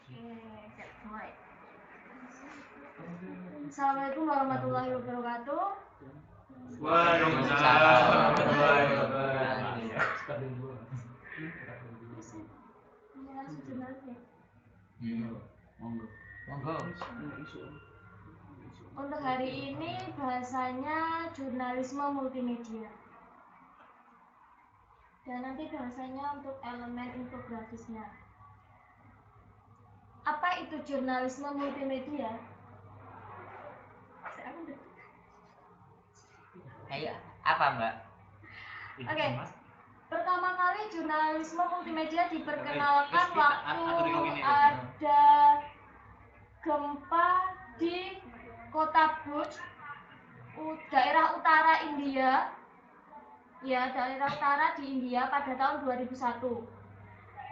Mulai. Assalamualaikum warahmatullahi wabarakatuh. Waalaikumsalam warahmatullahi wabarakatuh. Monggo. Untuk hari ini bahasanya jurnalisme multimedia. Dan nanti bahasanya untuk elemen infografisnya. Apa itu jurnalisme multimedia? Ayo, apa Mbak? Oke. Pertama kali jurnalisme multimedia diperkenalkan waktu ada gempa di kota Bhuj, daerah utara India. Ya, daerah utara di India pada tahun 2001.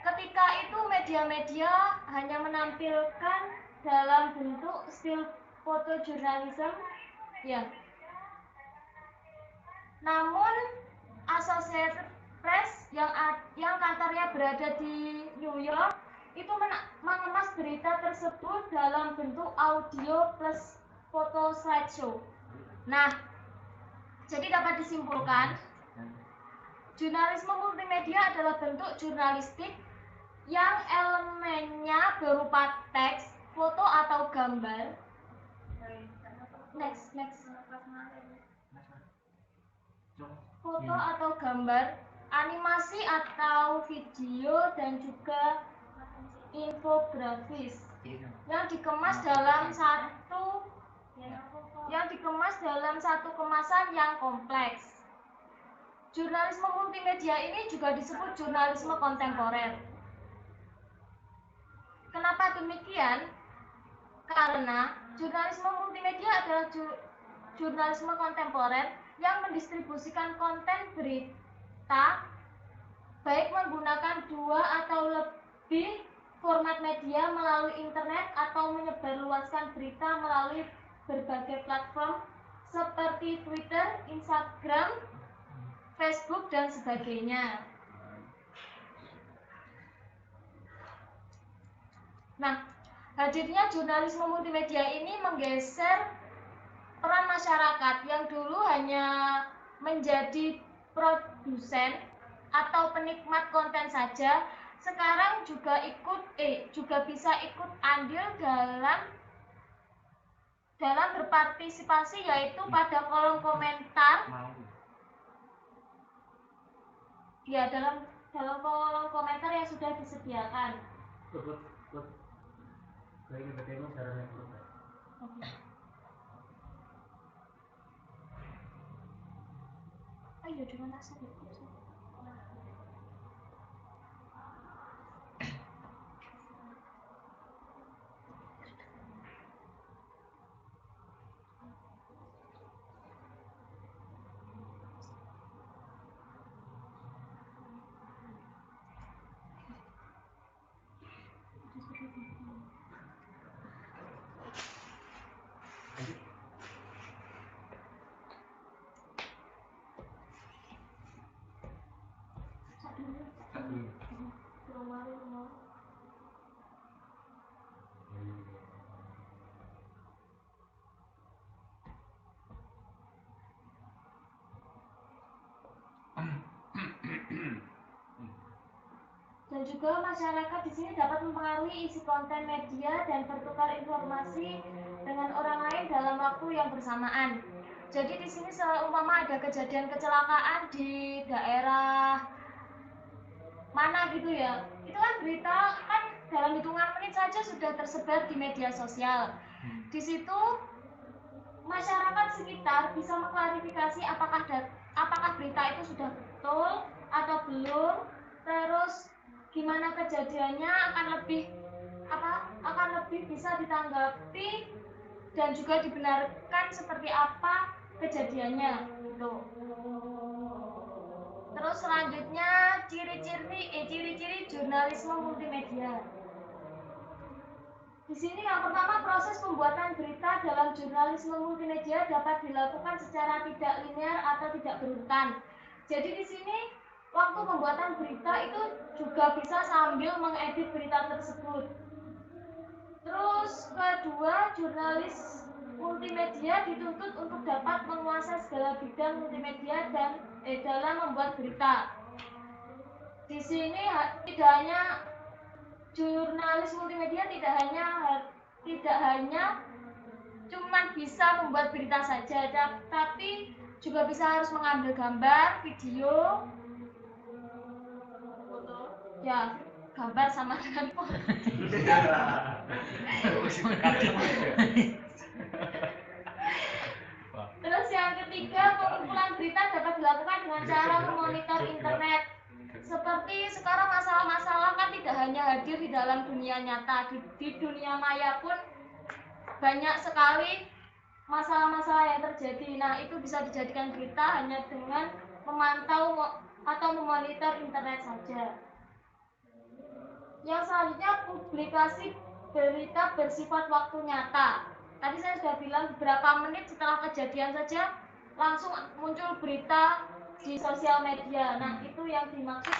Ketika itu media-media hanya menampilkan dalam bentuk still photojournalism, ya. Namun Associated Press yang kantornya berada di New York itu mengemas berita tersebut dalam bentuk audio plus foto slideshow. Nah, jadi dapat disimpulkan jurnalisme multimedia adalah bentuk jurnalistik yang elemennya berupa teks, foto atau gambar. Next. Foto atau gambar, animasi atau video dan juga infografis yang dikemas dalam satu kemasan yang kompleks. Jurnalisme multimedia ini juga disebut jurnalisme kontemporer. Kenapa demikian? Karena jurnalisme multimedia adalah jurnalisme kontemporer yang mendistribusikan konten berita baik menggunakan 2 atau lebih format media melalui internet atau menyebarluaskan berita melalui berbagai platform seperti Twitter, Instagram, Facebook, dan sebagainya. Nah, hadirnya jurnalisme multimedia ini menggeser peran masyarakat yang dulu hanya menjadi produsen atau penikmat konten saja, sekarang juga bisa ikut andil dalam berpartisipasi, yaitu pada kolom komentar. Ya, dalam kolom komentar yang sudah disediakan. Ayo, jangan asal ya. Dan juga masyarakat di sini dapat mempengaruhi isi konten media dan bertukar informasi dengan orang lain dalam waktu yang bersamaan. Jadi di sini seumpama ada kejadian kecelakaan di daerah mana gitu ya, itu kan berita kan dalam hitungan menit saja sudah tersebar di media sosial. Di situ masyarakat sekitar bisa mengklarifikasi apakah berita itu sudah betul atau belum, terus gimana kejadiannya akan lebih bisa ditanggapi dan juga dibenarkan seperti apa kejadiannya gitu. Terus selanjutnya ciri-ciri jurnalisme multimedia. Di sini yang pertama, proses pembuatan berita dalam jurnalisme multimedia dapat dilakukan secara tidak linear atau tidak berurutan. Jadi di sini waktu pembuatan berita itu juga bisa sambil mengedit berita tersebut. Terus kedua, jurnalis multimedia dituntut untuk dapat menguasai segala bidang multimedia dan dalam membuat berita. Di sini tidak hanya jurnalis multimedia tidak hanya cuman bisa membuat berita saja, tapi juga bisa harus mengambil gambar, video, foto, ya gambar sama dengan foto. Terus yang ketiga, pengumpulan berita dapat dilakukan dengan cara memonitor internet. Seperti sekarang masalah-masalah kan tidak hanya hadir di dalam dunia nyata, di dunia maya pun banyak sekali masalah-masalah yang terjadi. Nah, itu bisa dijadikan berita hanya dengan memantau atau memonitor internet saja. Yang selanjutnya, publikasi berita bersifat waktu nyata. Tadi saya sudah bilang beberapa menit setelah kejadian saja langsung muncul berita di sosial media. Nah, itu yang dimaksud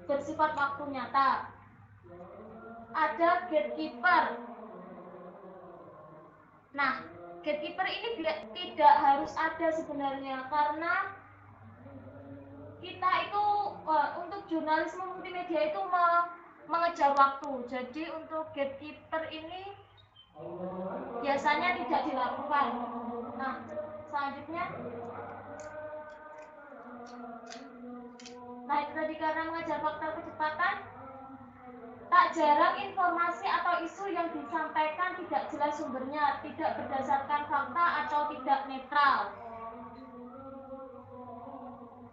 bersifat waktu nyata. Ada gatekeeper. Nah, gatekeeper ini tidak harus ada sebenarnya, karena kita itu untuk jurnalisme multimedia itu mengejar waktu. Jadi untuk gatekeeper ini biasanya tidak dilakukan. Nah, selanjutnya, nah itu tadi karena mengejar faktor kecepatan, tak jarang informasi atau isu yang disampaikan tidak jelas sumbernya, tidak berdasarkan fakta atau tidak netral.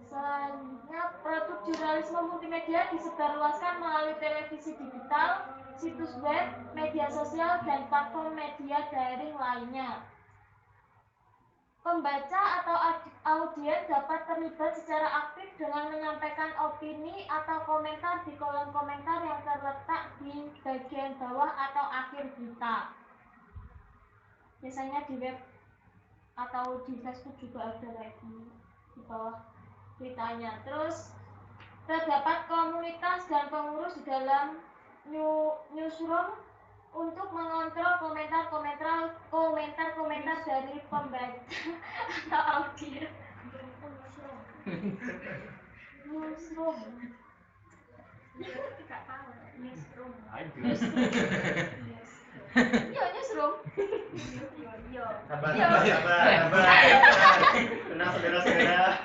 Selanjutnya, produk jurnalisme multimedia disebarluaskan melalui televisi digital, situs web, media sosial, dan platform media daring lainnya. Pembaca atau audiens dapat terlibat secara aktif dengan menyampaikan opini atau komentar di kolom komentar yang terletak di bagian bawah atau akhir berita. Biasanya di web atau di Facebook juga ada di bawah beritanya. Terus terdapat komunitas dan pengurus di dalam newsroom untuk mengontrol komentar dari pembaca atau audiens. Newsroom. Tidak tahu. Newsroom. Iya, newsroom. Iya. Sabar. Tenang saudara-saudara.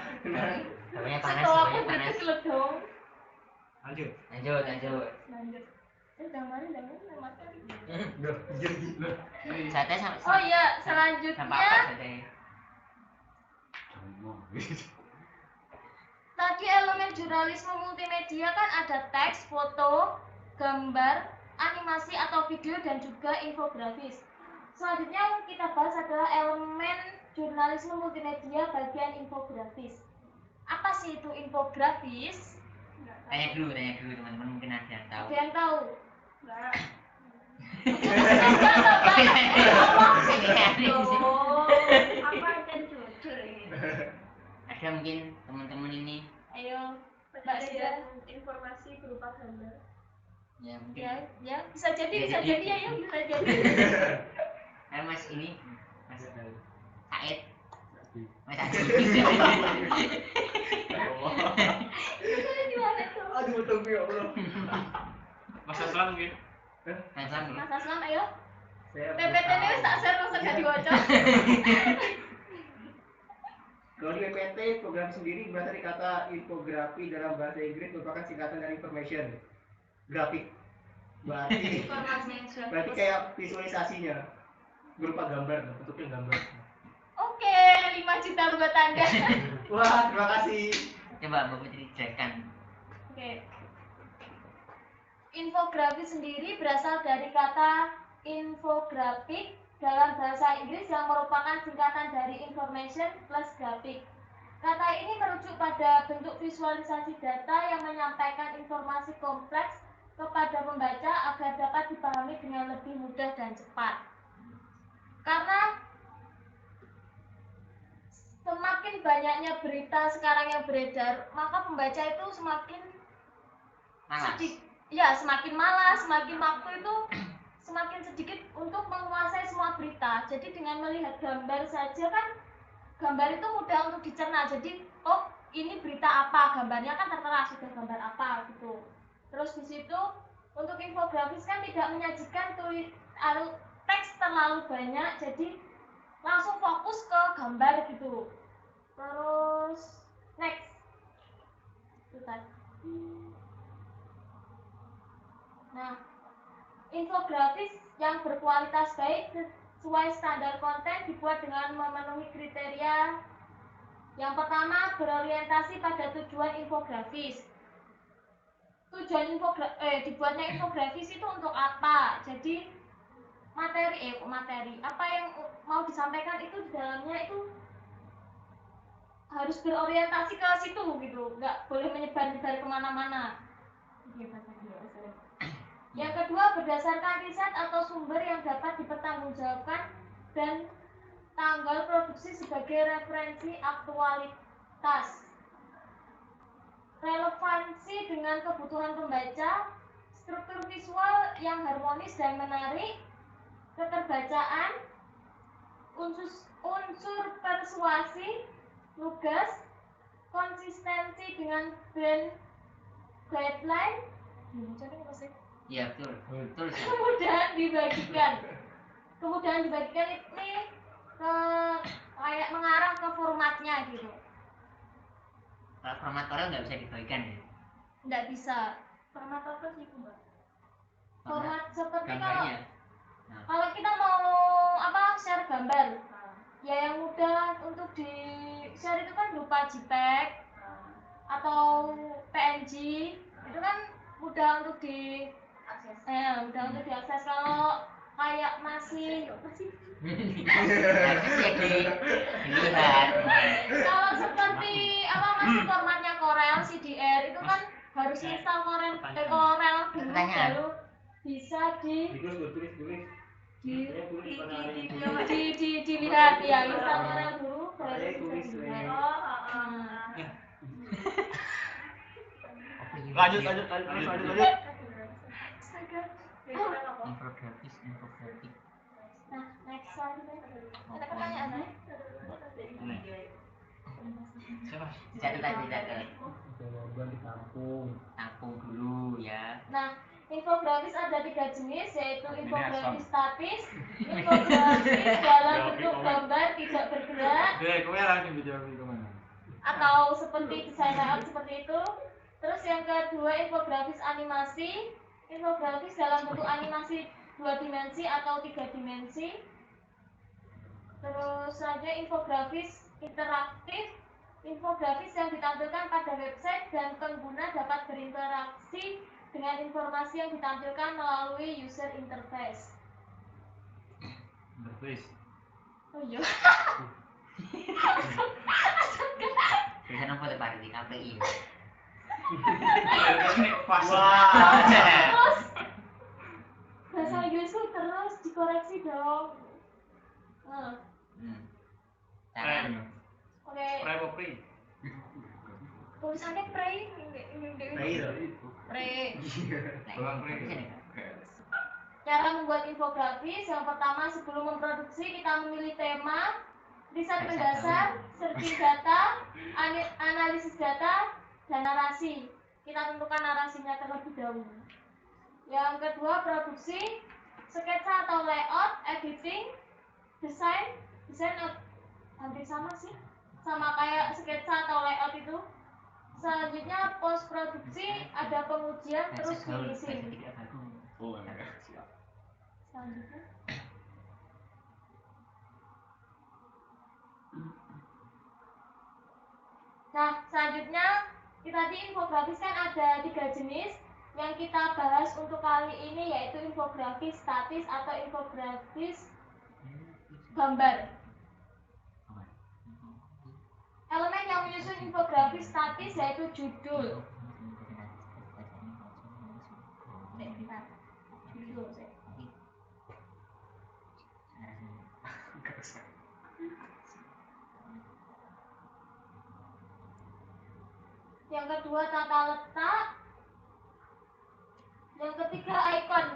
Namanya panas, Atau aku namanya panas. berkeselet dong. Lanjut. Udah makan. Sate sama. Oh iya, Sama selanjutnya apa sate? tadi elemen jurnalisme multimedia kan ada teks, foto, gambar, animasi atau video, dan juga infografis. Selanjutnya yang kita bahas adalah elemen jurnalisme multimedia bagian infografis. Apa sih itu infografis? Tanya dulu teman-teman, mungkin ada yang tahu. Ada yang tahu? Apa akan jujur ini? Ada mungkin teman-teman ini. Ayo, Mbak Reza. Penyajian informasi berupa gambar. Ya mungkin. Ya, bisa jadi ya, bisa jadi. Mas ini, Mas Said. Mas Said. Gimana tuh? Aduh, tunggu ya Allah. Mas Aslan mungkin. Mas Aslan. Mas Aslan, ayo. Saya PPT ini tak share langsung gak dibaca. Kalau di PPT, program sendiri berasal dari kata infografi dalam bahasa Inggris merupakan singkatan dari information grafik. Berarti Informasi yang sudah berarti kayak visualisasinya berupa gambar, bentuknya gambar. Oke, 5 juta buat Anda. Wah, terima kasih. Coba Mbak Putri jelaskan. Oke. Infografi sendiri berasal dari kata infografik dalam bahasa Inggris yang merupakan singkatan dari information plus grafik. Kata ini merujuk pada bentuk visualisasi data yang menyampaikan informasi kompleks kepada pembaca agar dapat dipahami dengan lebih mudah dan cepat. Karena semakin banyaknya berita sekarang yang beredar, maka pembaca itu semakin Malas. semakin malas, semakin waktu itu semakin sedikit untuk menguasai semua berita. Jadi dengan melihat gambar saja kan, gambar itu mudah untuk dicerna. Jadi oh ini berita apa, gambarnya kan tertera sudah gambar apa gitu. Terus di situ untuk infografis kan tidak menyajikan teks terlalu banyak, jadi langsung fokus ke gambar gitu. Terus next itu tadi. Nah, infografis yang berkualitas baik sesuai standar konten dibuat dengan memenuhi kriteria. Yang pertama, berorientasi pada tujuan infografis. Tujuan dibuatnya infografis itu untuk apa? Jadi materi apa yang mau disampaikan itu di dalamnya itu harus berorientasi ke situ gitu, nggak boleh menyebar-nyebar kemana-mana. Yang kedua, berdasarkan riset atau sumber yang dapat dipertanggungjawabkan dan tanggal produksi sebagai referensi aktualitas. Relevansi dengan kebutuhan pembaca, struktur visual yang harmonis dan menarik, keterbacaan, unsur persuasi, lugas, konsistensi dengan brand guideline, Iya betul. kemudahan dibagikan ini ke kayak mengarah ke formatnya gitu. Kalau format Corel nggak bisa dibagikan ya? Nggak bisa. Format apa sih, Mbak? Format seperti gambarnya. kalau kita mau share gambar, ya yang mudah untuk di share itu kan berupa JPEG atau PNG, itu kan mudah untuk diakses. Kalau kayak masih dilihat. kalau seperti masih formatnya Corel CDR itu kan harus install Corel dulu baru bisa dilihat ya, install Corel dulu baru bisa dilihat. Lanjut. Infografis. Nah, next slide. Ada pertanyaan lain? Catat. Jawaban Tampung dulu ya. Nah, infografis ada 3 jenis, yaitu infografis statis, infografis dalam bentuk gambar tidak bergerak, Kau langsung dijawab kemana? atau seperti desain layout seperti itu. Terus yang kedua, infografis animasi, infografis dalam bentuk animasi 2 dimensi atau 3 dimensi. Terus selanjutnya infografis interaktif, infografis yang ditampilkan pada website dan pengguna dapat berinteraksi dengan informasi yang ditampilkan melalui user interface. Oh iya. Tulisan apa tuh Pak di KPI? Terus bahasa Inggrisku terus dikoreksi dong. Oke. Tulisannya pray. Cara membuat infografis, yang pertama sebelum memproduksi kita memilih tema, riset mendasar, searching data, analisis data, dan narasi. Kita tentukan narasinya terlebih dahulu. Yang kedua, produksi, sketsa atau layout, editing, desain hampir sama sih, sama kayak sketsa atau layout itu. Selanjutnya post produksi, ada pengujian, terus finishing. Selanjutnya selanjutnya tadi infografis kan ada 3 jenis yang kita bahas untuk kali ini, yaitu infografis statis atau infografis gambar. Elemen yang menyusun infografis statis yaitu judul. Yang kedua tata letak. Yang ketiga ikon.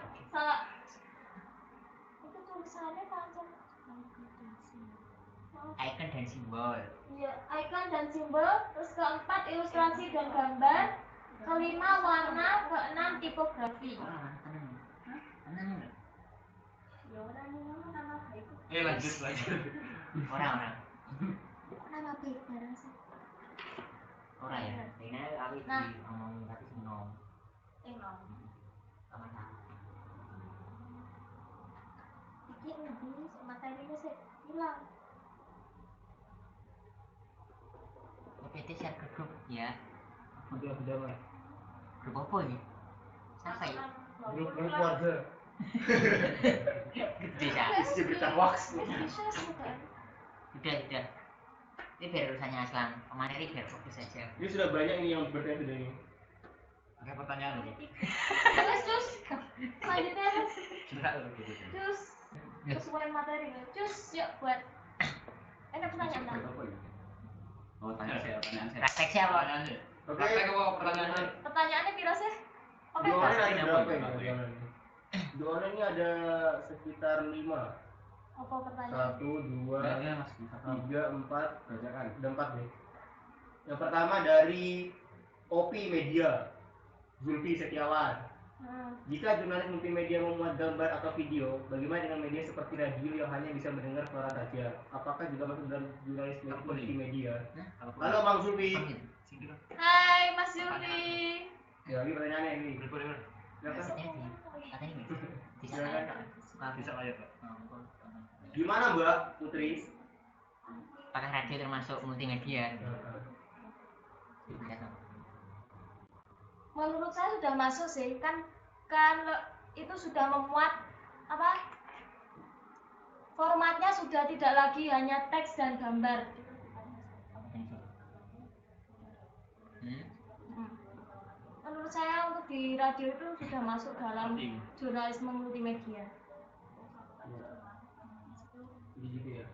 Icon dan simbol. Ya, icon dan simbol. Terus keempat ilustrasi dan gambar. Kelima warna. Keenam tipografi. Tenang. Ya orang ini nama baik. Lanjut. Orang. Nama baik barang sih. Orang ya. Ini aku Nah. ngomong tapi seneng. Tengok. Sama-sama. Iki nanti materinya sih hilang. PPT share ke grup ya. Udah Mas. Grup apa ini? Siapa ya? Grup keluarga. Gede ya. Isi berita hoax. Udah. Ini biar urusannya Aslam. Kemarin ini biar fokus aja. Ini sudah banyak ini yang bertanya sudah ini. Oke, pertanyaan lu. Cus. Selanjutnya Enggak lu gitu. cus. Sesuai materi. Cus, yuk buat. Enak pertanyaan tadi. Apa ya? Oh, tanya saya, pertanyaan saya. Praktek siapa? Pertanyaan saya. Oke. Praktek apa pertanyaan? Pertanyaannya pira sih? Oke, Dua Mas. orang ada berapa Apa ini? ya? Dua orang ini ada sekitar 5. Apa pertanyaan? 1, 2, Ya, Mas. 3, 4, Bacakan. ada 4 nih. Yang pertama dari Opi Media, Zulfi Setiawan. Jika jurnalis multimedia memuat gambar atau video, bagaimana dengan media seperti radio yang hanya bisa mendengar suara saja? Apakah juga masuk dalam jurnalis multimedia? Halo Bang Zulfi. Hai Mas Yuli. Ya, ini pertanyaannya ini. Boleh. Silakan. Katanya nih. Bisa Silakan. kan? Bisa aja, Pak. Gimana Mbak Putri? Apakah radio termasuk multimedia? Menurut saya sudah masuk sih, kan itu sudah memuat apa? Formatnya sudah tidak lagi hanya teks dan gambar. Menurut saya untuk di radio itu sudah masuk dalam jurnalisme multimedia. Jadi gitu ya.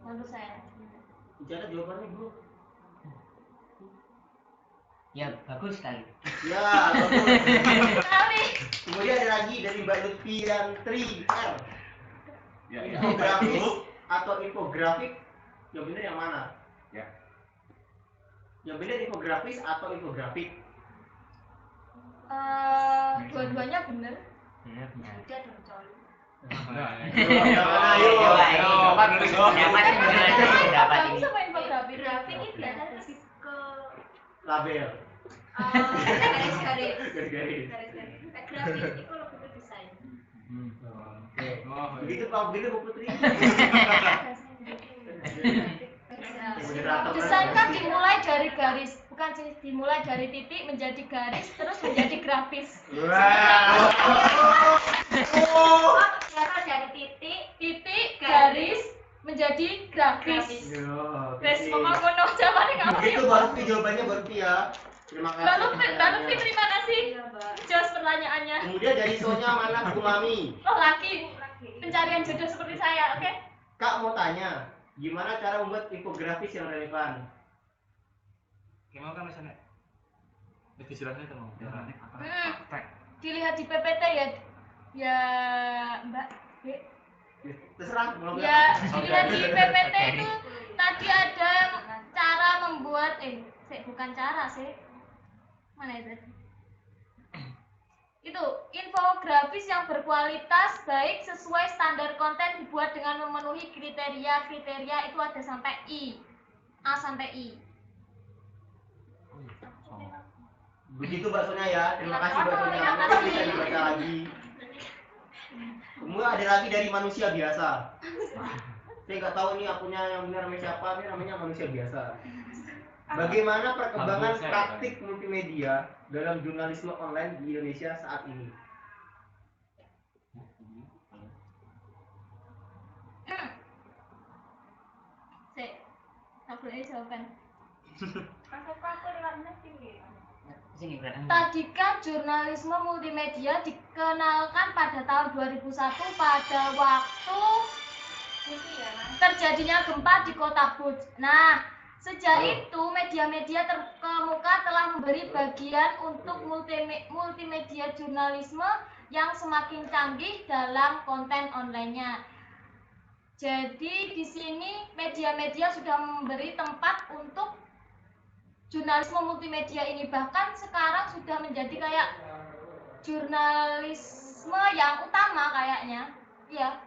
Menurut saya. Bicara jawabannya bro. Ya bagus sekali. Ya, bagus. Sekali. Kemudian ada lagi dari Mbak Lutfi yang 3R. Ya, Infografis atau infografik, yang benar yang mana? Ya. Yang benar infografis atau infografik? Dua-duanya bener. Benar benar. Udah dong coy. Dapat ini. Sama infografik. Grafik ini biasanya lebih ke Label. garis-garis. Garis-garis. Grafis itu lebih ke desain. Oke. Oh, Begitu Pak, begitu Bu Putri. Desain kan dimulai dari garis, bukan sih dimulai dari titik menjadi garis terus menjadi grafis. Wow. Ternyata dari titik Garis menjadi grafis. Yo, Wes pokoknya kono jawabannya nggak begitu apa-apa. Mbak Lutfi jawabannya Mbak Lutfi ya. Terima kasih. Mbak Lutfi terima kasih. iya mbak. Jos pertanyaannya. Kemudian dari Sonya Manak Umami. Oh laki pencarian jodoh seperti saya, oke? Kak mau tanya, gimana cara membuat infografis yang relevan? Gimana kan misalnya? Itu jelasnya itu mau. Dilihat di PPT ya Mbak. Terserah, belum Ya dilihat di PPT itu tadi ada cara membuat bukan cara sih. Mana itu? Itu infografis yang berkualitas baik sesuai standar konten dibuat dengan memenuhi kriteria itu ada sampai I, A sampai I. Begitu baksonya ya. Terima kasih baksonya. Terima Mungkin kasih. bisa dibaca lagi. Kemudian ada lagi dari manusia biasa. Saya nggak tahu ini akunnya yang benar namanya siapa. Ini namanya manusia biasa. Bagaimana perkembangan praktik multimedia dalam jurnalisme online di Indonesia saat ini? Aku ini jawaban. Aku lewatnya tinggi. Sini berarti. Tadi kan jurnalisme multimedia dikenalkan pada tahun 2001 pada waktu Misi ya mas. terjadinya gempa di kota Bud. Nah, sejak itu media-media terkemuka telah memberi bagian untuk multimedia jurnalisme yang semakin canggih dalam konten online-nya. Jadi di sini media-media sudah memberi tempat untuk jurnalisme multimedia ini, bahkan sekarang sudah menjadi kayak jurnalisme yang utama kayaknya. Ya,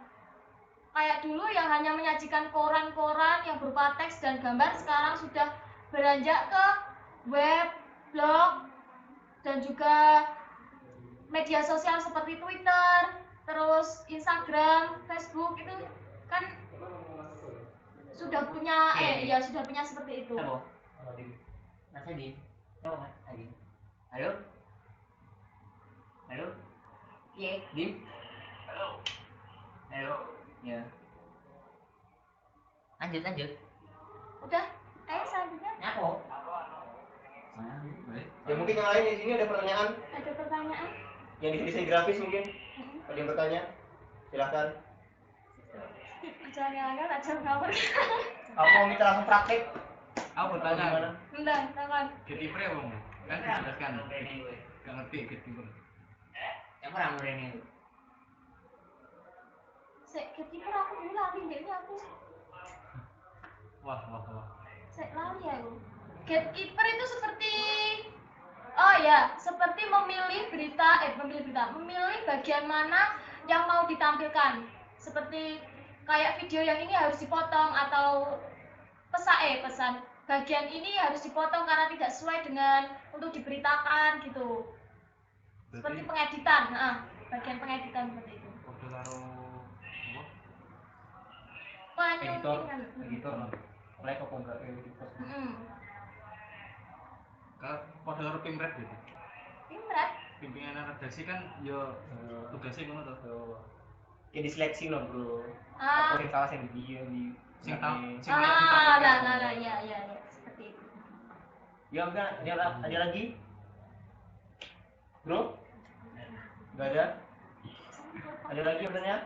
kayak dulu yang hanya menyajikan koran-koran yang berupa teks dan gambar, sekarang sudah beranjak ke web, blog, dan juga media sosial seperti Twitter, terus Instagram, Facebook, itu kan sudah punya sudah punya seperti itu. Halo. Mas Adi. Oh, Mas Adi. Halo. Halo. Iya, Dim. Halo. Halo. Ya. Lanjut. Udah, selanjutnya Apa? Ya mungkin yang lain di sini ada pertanyaan ada pertanyaan. yang di desain grafis mungkin. Ada yang bertanya? Silakan. Jangan aja ngawur. Kamu mau minta langsung praktek? Aku bertanya, Bentar, tangan. gatekeeper ya bang? Kan dijelaskan. Gak ngerti gatekeeper. Yang orang ini. Gatekeeper aku dulu lari ini aku. Wah. Saya lari aku. Gatekeeper itu seperti seperti memilih bagian mana yang mau ditampilkan. Seperti kayak video yang ini harus dipotong atau pesan bagian ini harus dipotong karena tidak sesuai dengan untuk diberitakan gitu. Seperti pengeditan, bagian pengeditan seperti itu. Kode karo Penyuntingan. Editor. Mulai kok enggak editor. kode karo pimret gitu. Pimret. Pimpinan redaksi kan yo tugasnya ngono to. Ya diseleksi loh bro. Ah. Apa yang salah yang di Sing tahu. Ya, seperti itu. Ya enggak, ada lagi? Bro? Enggak ada? Ada lagi pertanyaan?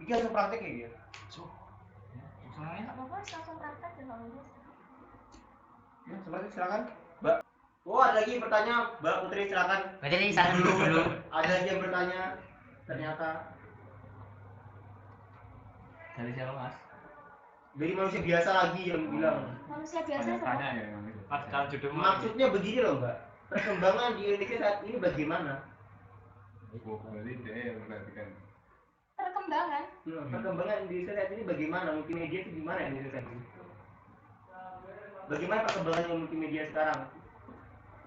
Iki langsung praktek ya dia? Usahanya. Nggak apa-apa, langsung praktek ya kalau lulus. Ya, seperti silakan. Mbak. Oh, ada lagi pertanyaan, Mbak Putri silakan. Berarti ini salah dulu. Ada lagi yang bertanya. Ternyata Dari siapa mas? dari manusia biasa lagi yang bilang. Manusia biasa Tanya ya. Pas kalau judul Maksudnya begini loh, Mbak. Perkembangan di Indonesia saat ini bagaimana? perkembangan. Perkembangan di Indonesia saat ini bagaimana? Multimedia itu gimana di Indonesia saat ini? Bagaimana perkembangan multimedia sekarang?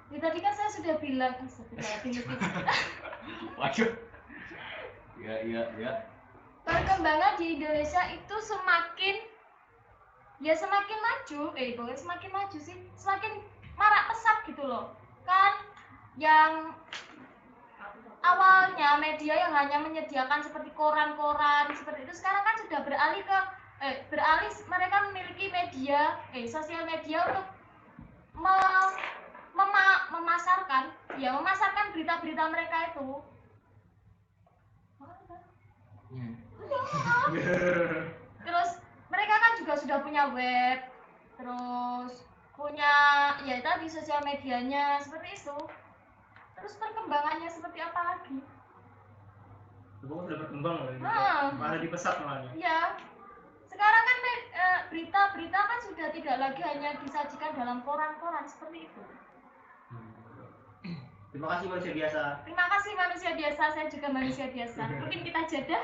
Ya, tadi kan saya sudah bilang, Waduh. Ya. perkembangan di Indonesia itu semakin maju, bukan semakin maju sih, semakin marak pesat gitu loh. Kan yang awalnya media yang hanya menyediakan seperti koran-koran seperti itu, sekarang kan sudah beralih mereka memiliki sosial media untuk memasarkan berita-berita mereka itu. Terus mereka kan juga sudah punya web, terus punya tadi sosial medianya seperti itu. Terus perkembangannya seperti apa lagi? Pokoknya sudah berkembang loh ini. Malah dipesat malah. Ya, sekarang kan berita-berita kan sudah tidak lagi hanya disajikan dalam koran-koran seperti itu. Terima kasih manusia biasa. Terima kasih manusia biasa, saya juga manusia biasa. Mungkin kita jeda.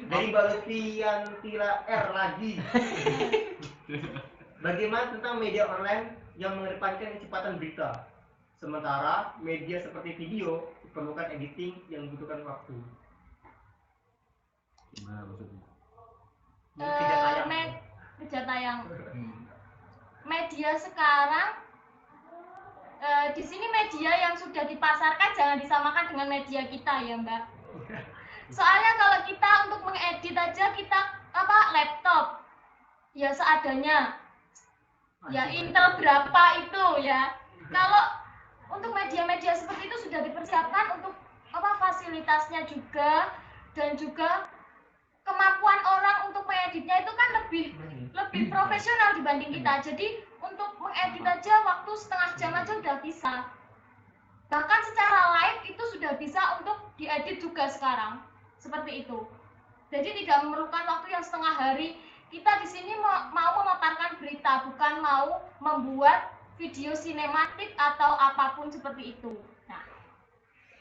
Dari Mbak Lutfiantila R lagi. Bagaimana tentang media online yang mengedepankan kecepatan berita? Sementara media seperti video diperlukan editing yang membutuhkan waktu. Gimana maksudnya? Tidak tayang. Media sekarang di sini media yang sudah dipasarkan jangan disamakan dengan media kita ya Mbak. Soalnya kalau kita untuk mengedit aja kita laptop ya seadanya. Ya Intel berapa itu ya. Kalau untuk media-media seperti itu sudah dipersiapkan untuk fasilitasnya juga, dan juga kemampuan orang untuk mengeditnya itu kan lebih profesional dibanding kita. Jadi untuk mengedit aja waktu setengah jam aja udah bisa. Bahkan secara live itu sudah bisa untuk diedit juga sekarang, seperti itu. Jadi tidak memerlukan waktu yang setengah hari. Kita di sini mau memaparkan berita, bukan mau membuat video sinematik atau apapun seperti itu. Nah,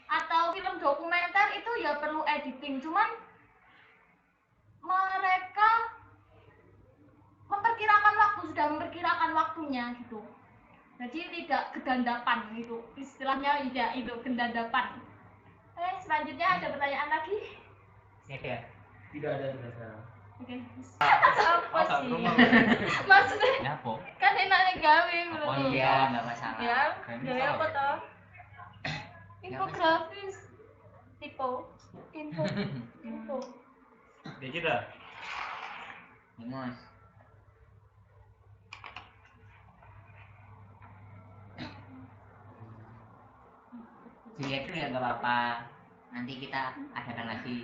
atau film dokumenter itu ya perlu editing, cuman mereka sudah memperkirakan waktunya gitu. Jadi tidak kedandapan gitu, istilahnya tidak itu kedandapan. Selanjutnya ada pertanyaan lagi? Ada. Tidak ada sudah sekarang. Oke. Oh, tak sih? rumah. Maksudnya Ya apa? kan enaknya gawe Oh belum? iya, nggak masalah. Ya, Kayaknya gawe salah. apa toh? Infografis, Tipo. info. Dia kita. Mas. Dilihat dulu ya nggak apa-apa. Nanti kita adakan lagi.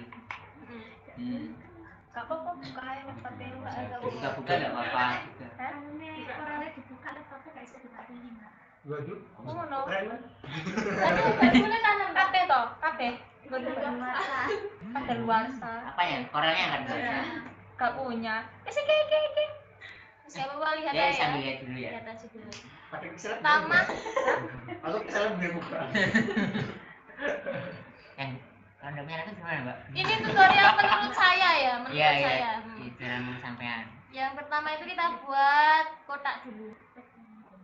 Gak apa-apa buka aja tapi enggak ada Buka-buka nggak apa-apa juga. Orangnya dibuka laptopnya kayak bisa dibuka ini. Waduh. Oh, no. Keren kan? Aduh, bajunya tanam Kabeh toh, kabeh. masa. Ada luarsa. Apa ya? Korelnya nggak bisa. Gak punya. Iki. Siapa mau lihat Ya aja sambil ya? lihat dulu ya. Lihat aja dulu. Pakai pixel. Pertama, Aku pixel bener buka. Yang kondomnya itu gimana mbak? ini tutorial menurut saya ya, menurut Iya saya. iya. Itu dalam sampean. Yang pertama itu kita buat kotak dulu.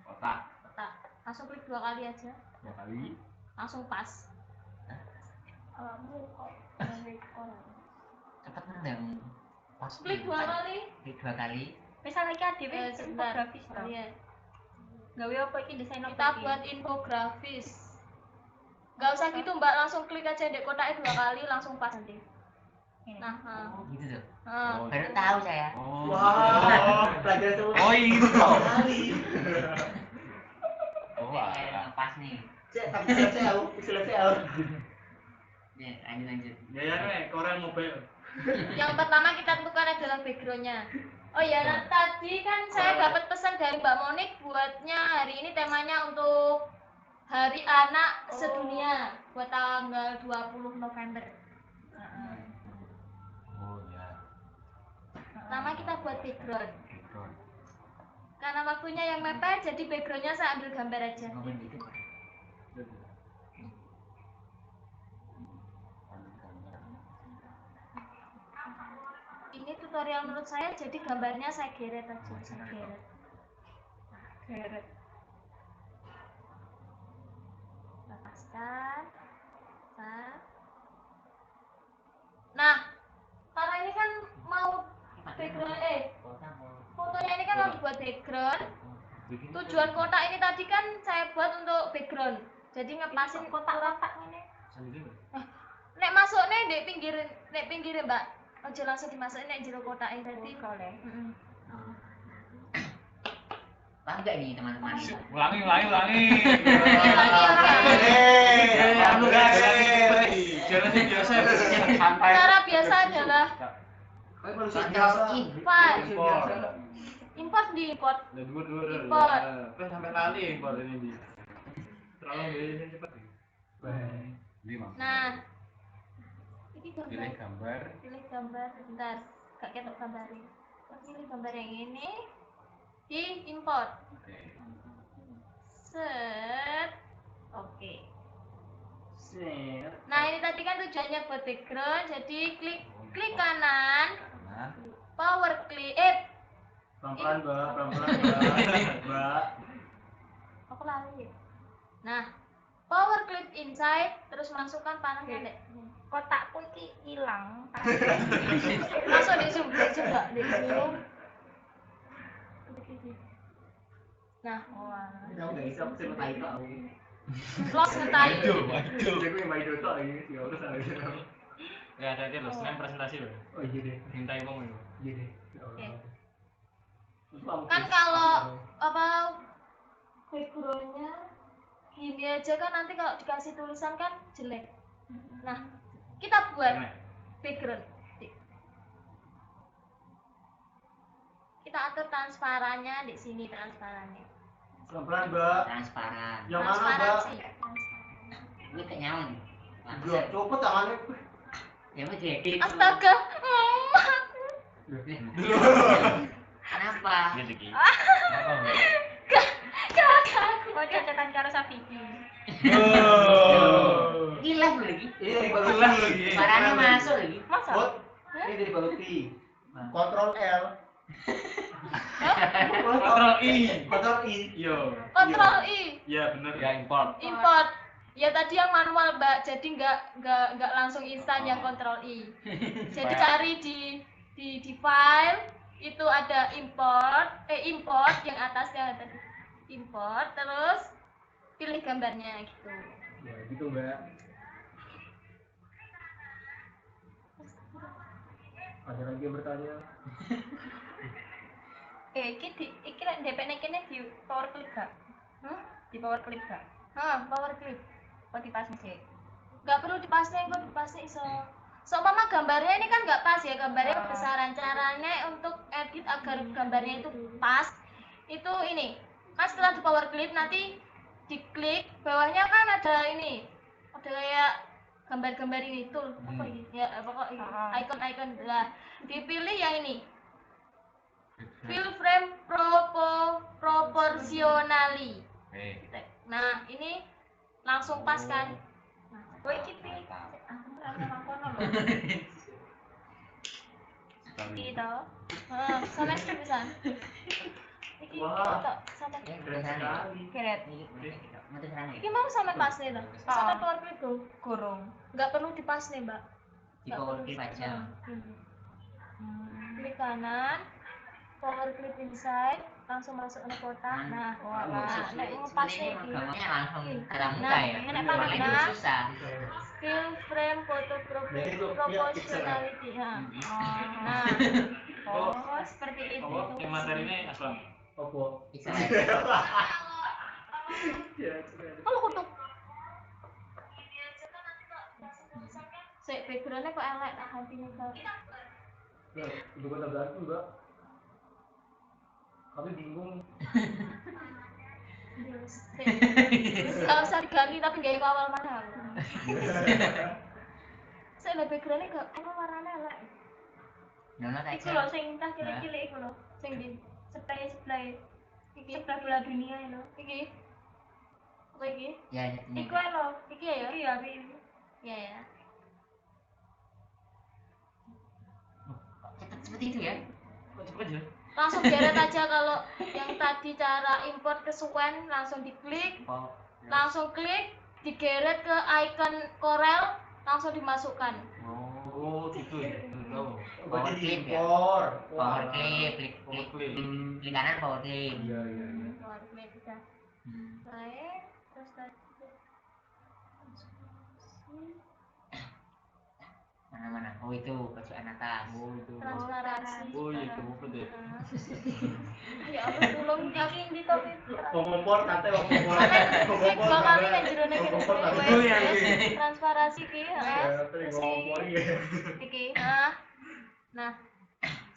Kotak. Kotak. Langsung klik 2 kali aja. 2 kali. Langsung pas. Cepet nendang. Pas. Klik 2 kali. Klik 2 kali. Misal iki dhewe Sebentar. infografis toh. Iya. Gawe apa iki desain apa Kita iki? buat infografis. Gak usah gitu mbak, langsung klik aja dek kotaknya 2 kali, langsung pas nanti. Ini. Nah, Oh gitu tuh. Oh. Baru tahu saya. Oh. Wow, pelajaran semua. Oh itu. Sekali. Oh, Kayak alah. pas nih. Cek, tapi pixel saya. Ya, lanjut. Ya ya nih, Corel mobile. yang pertama kita tentukan adalah backgroundnya. Oh ya, nah, tadi kan saya dapat pesan dari Mbak Monik buatnya hari ini temanya untuk Hari Anak Sedunia buat tanggal 20 November. Oh ya. Pertama kita buat background. Background. Karena waktunya yang mepet, jadi backgroundnya saya ambil gambar aja. Ngomong gitu. Ini tutorial menurut saya, jadi gambarnya saya geret aja, saya geret. Geret. Lepaskan. Nah, karena ini kan mau background, fotonya ini kan mau dibuat background. Tujuan kotak ini tadi kan saya buat untuk background. Jadi ngepasin kotak-kotak ini. Nek masuk nih di pinggir Mbak. Ojo langsung dimasukin nek jero kotak ini tadi. Boleh. Paham nggak nih teman-teman? Ulangi. Kamu Jalan yang biasa. Cara biasa adalah Kamu manusia Soalnya biasa. import. Import di import. Dua. Import. Kan sampai lali import ini di. Terlalu biaya cepat. Nah, ini Pilih gambar. gambar. Pilih gambar. Bentar, gak ketok gambarnya. Pilih gambar yang ini. Di import. Oke. Set. Oke. Set. Nah, ini tadi kan tujuannya buat background. Jadi klik kanan. Kanan. Power klik. Pelan-pelan, Mbak. Mbak. Aku lari. Nah, power clip inside, terus masukkan panah pendek. Kotakku iki hilang. Masuk di zoom, di zoom. Nah, Kamu nggak bisa aku sama Taito aku. lock ngetai. Jadi aku yang main Dota ini sih, aku salah. Ya ada loh, selain presentasi loh. Oh iya deh, Minta ngomong itu. iya deh. Ya Allah. Terus kamu Kan klik. kalau apa backgroundnya gini aja kan nanti kalau dikasih tulisan kan jelek. Nah, kita buat background. Kita atur transparannya di sini transparannya. Pelan-pelan, Mbak. Transparan. Yang mana, Mbak? Transparansi. Gue tak nyaman. Bro, copot tangannya. Ya mau jadi. Astaga. Kenapa? Gitu ki. Kakak. Kok cacetan karo Safiki. Gila lu lagi. Ini dari Gila baluti. lagi. Suaranya masuk lagi. Masa? Bot, ini dari baluti. Kontrol L. Kontrol I. Kontrol I. Yo. Kontrol I. Iya bener. Ya import. Import. Ya tadi yang manual Mbak, jadi nggak langsung instan yang kontrol I. Jadi cari di file itu ada import yang atasnya tadi import, terus pilih gambarnya gitu. Ya gitu Mbak. Ada lagi yang bertanya? Iki lek DP-ne kene di power clip gak? Di power clip gak? Power clip. Kok dipasang sih? Nggak perlu dipasang, kok dipasang iso. Seumpama gambarnya ini kan nggak pas ya, gambarnya kebesaran. Caranya untuk edit agar gambarnya itu pas, itu ini. Kan setelah di power clip nanti diklik, bawahnya kan ada ini. Ada kayak gambar-gambar ini tuh. Apa ini? Ya, pokoknya icon-icon lah. Dipilih yang ini. Fill frame proportionally. Nah, ini langsung pas kan? Kowe iki pi. Aku kono lho. Iki to. Sampai sini pisan. Iki Wah. tok sampai. Ya tulisannya. Keret. Mau tulisannya. Iki mau sampai pas nih toh. Sampai power clip tuh. Gorong. Nggak perlu dipas nih, Mbak. Di power clip aja. Klik kanan, power clip inside, langsung masuk ke kotak. Nah, nek mau pas nih. Gambarnya langsung dalam muka Nah, ya. enak Kalau banget, itu nah. susah. Fill frame photo proportionality. Nah, seperti itu. Yang materi ini asal. Apa? Bisa. Oh, kutuk. Sik background-nya kok elek tak ganti nih, Kak. Ya, udah kata ganti Mbak. Kami bingung. Gak usah diganti tapi gak ikut awal mana. Saya lihat backgroundnya gak apa warnanya elek. Download Iku aja. lho sing tas cilik-cilik iku lho. Sing di Sebelah iki sebelah bola dunia lho. iki. Apa iki? Ya, ini. Iku lho. Iki ya? Iki ya pi. Iya ya. Cepet seperti itu ya. Kok cepet ya? Langsung geret aja kalau yang tadi cara import kesuwen langsung diklik, langsung klik, digeret ke icon Corel, langsung dimasukkan. Oh, gitu ya. Tahu. Power clip ya. Power clip, klik Power klik clip. klik kanan power clip. Iya, iya, iya. Power clip udah. Baik, terus tadi Mana-mana? Oh itu pojokan atas. Oh, itu. transparansi. Oh, iya, kamu deh. Ya Allah, tolong yakin di top itu. Kompor kate kompor. Klik dua kali nek jerone iki. Kompor kate. Itu yang ini. Transparansi ki, heeh. Terus Kompor iki. iki. Iki. Nah,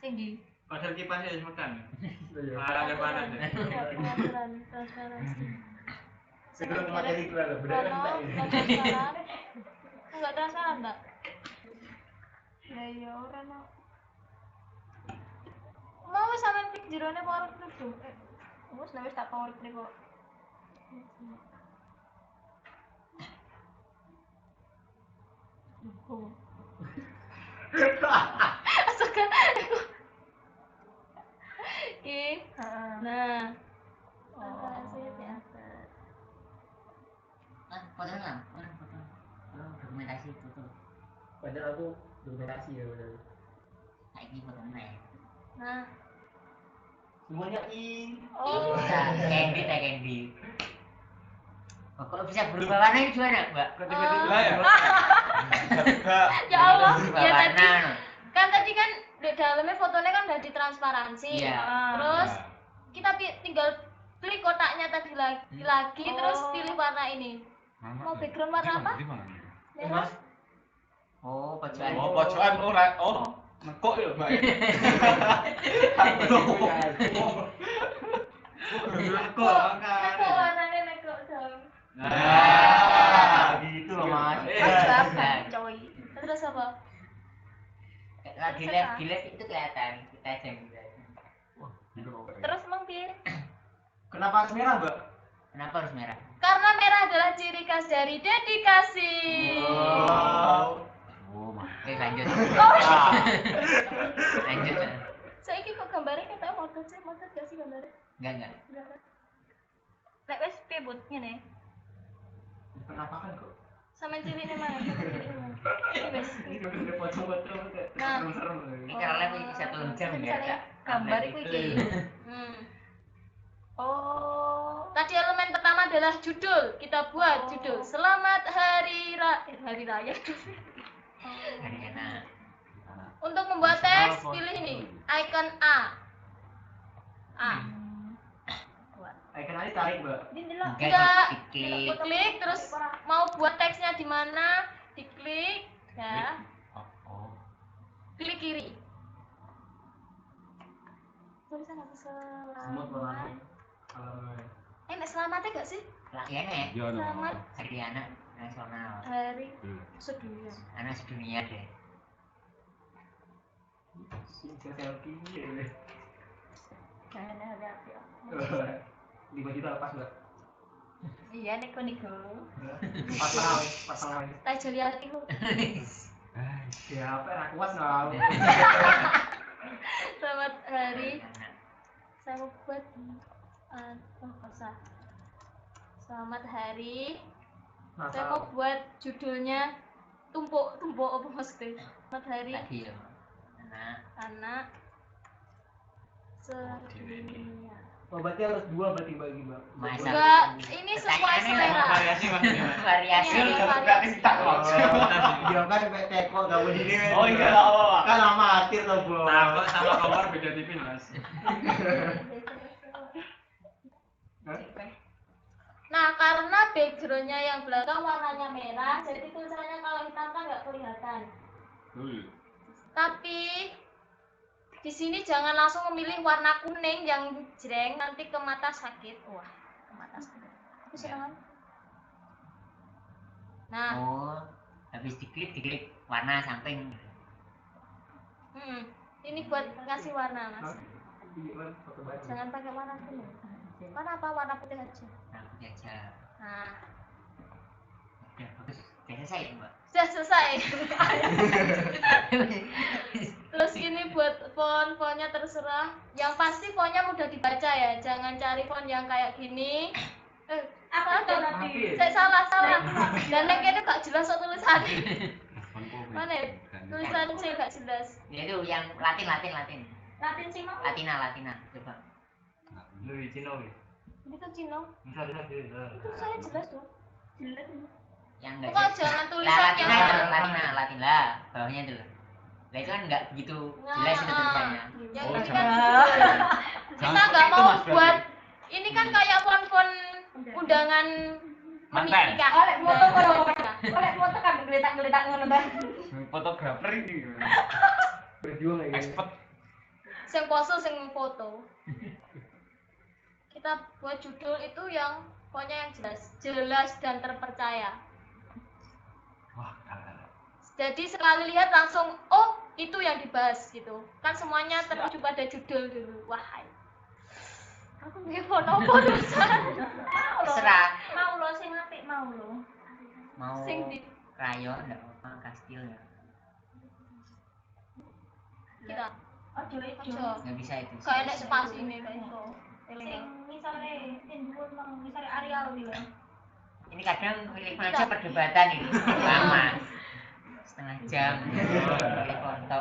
sing di Padahal kipasnya harus makan. Iya. Larangnya panas ya. pengaturan transparansi. Segera materi keluar, benar kan Kalau Mbak? transparan, enggak transparan, Mbak. Ya ya ora no. Mau wis sampean klik jerone power clip tuh. Wis tak power clip kok. Astaga. Iki. Nah. Transparansi di atas. Fotonya nggak? Foto. Dokumentasi foto. Padahal aku dokumentasi ya benar. Nah ini fotonya ya. Nah. Semuanya I. Oh. Bisa candy tak candy. Oh, kalau bisa berubah warna itu gimana, Mbak? Kok tiba-tiba lah ya? Ya Allah, Berubah ya warna. tadi kan di dalamnya fotonya kan udah ditransparansi. Iya. Terus kita tinggal klik kotaknya tadi lagi terus pilih warna ini. Mau background warna apa? Merah. Oh, pojokan. Oh, pojokan ora. Oh, nekok ya, Mbak. Nekok Kok makanya. warnanya nekok dong. Nah, gitu dilihat itu kelihatan kita aja yang bisa. Terus emang piye? Kenapa harus merah, Mbak? Kenapa harus merah? Karena merah adalah ciri khas dari dedikasi. Oke lanjut. Lanjut. Saiki kok gambarnya katanya model sih, model gak sih gambarnya? Enggak. Lek wis piye but ngene. Penampakan kok. Sampe cilikne mana? Wis. Ini udah pocong-pocong kayak Nah. serem-serem. Ini karena bisa telung jam ya. Misalnya gambar iku iki. Oh, Tadi elemen pertama adalah judul. Kita buat judul. Selamat Hari Raya. Hari enak. Untuk membuat teks, pilih ini. Icon A. Icon ini tarik, Mbak. Enggak. Diklik. Diklik, terus mau buat teksnya di mana? Diklik, ya. Klik kiri. Tulisan apa Semut selamat? warnanya. Alamat. Nek selamatnya gak sih? Lah ya nih. Selamat Hari anak nasional. Hari Sedunia. Anak sedunia deh. Selfie ya. jangan hati-hati. 5 juta lepas, Mbak. Iya nek niku. Pasang. Tak jeli hatiku. Siapa yang kuat tahu. Selamat hari. Anak. Saya mau buat usah. Selamat hari. Saya mau buat judulnya tumpuk apa maksudnya? Selamat hari Tadi ya. Anak. anak sedunia. Oh, berarti harus 2 berarti bagi, Mbak. Masa. Enggak, ini sesuai Pertanyaannya selera. Variasi maksudnya. Variasi. Ini variasi. Dia kan sampai teko enggak boleh ini. Oh, iya, apa-apa. Kan amatir loh, Bro. Nah, kok sama kamar beda tipis, Mas. Nah, karena backgroundnya yang belakang warnanya merah, jadi tulisannya kalau hitam kan nggak kelihatan. Tapi di sini jangan langsung memilih warna kuning yang jreng, nanti ke mata sakit. Wah, ke mata sakit. Aku senang. Nah, Oh, habis diklik warna samping. ini buat ngasih warna, Mas. Jangan pakai warna kuning. Warna apa? Warna putih aja. Rambut aja. Nah, Udah bagus. Udah selesai, Mbak. sudah selesai. Terus ini buat fontnya terserah. Yang pasti fontnya mudah dibaca ya. Jangan cari font yang kayak gini. Apa tuh tadi? Saya salah. Dan yang ini gak jelas kok tulisannya. Mana? Tulisan saya gak jelas. Ya itu yang Latin. Latin sih mau. Latina. Coba. Lu di Cina wih. Ini kan Cina. Bisa. Itu saya jelas tuh. Jelas. Yang enggak. Kok jangan Lah, tulisan Latina yang itu Latin lah. Bawahnya itu. Lah itu kan enggak begitu jelas itu tulisannya. Yang Oh, ini jangan. kan kita nggak mau Mas, buat ini kan kayak font undangan Mantan. menikah. Oleh foto kan geletak ngono ta. Fotografer ini. Berjuang kayak gini. Expert. Sing pose sing foto. Kita buat judul itu yang pokoknya yang jelas dan terpercaya. Wah, Jadi sekali lihat langsung oh itu yang dibahas gitu. Kan semuanya tertuju pada judul dulu. Wah. Aku nggih foto terusan. Terserah. Mau lo sing apik mau lo. Mau Sing di rayon enggak apa kastil ya. kita. Ojo ijo. Enggak bisa itu. Kayak nek spasi ini kayak itu. Sing misale dhuwur mang misale areal iki lho. Ini kadang pilih aja perdebatan ini lama. Setengah jam. Pilih foto.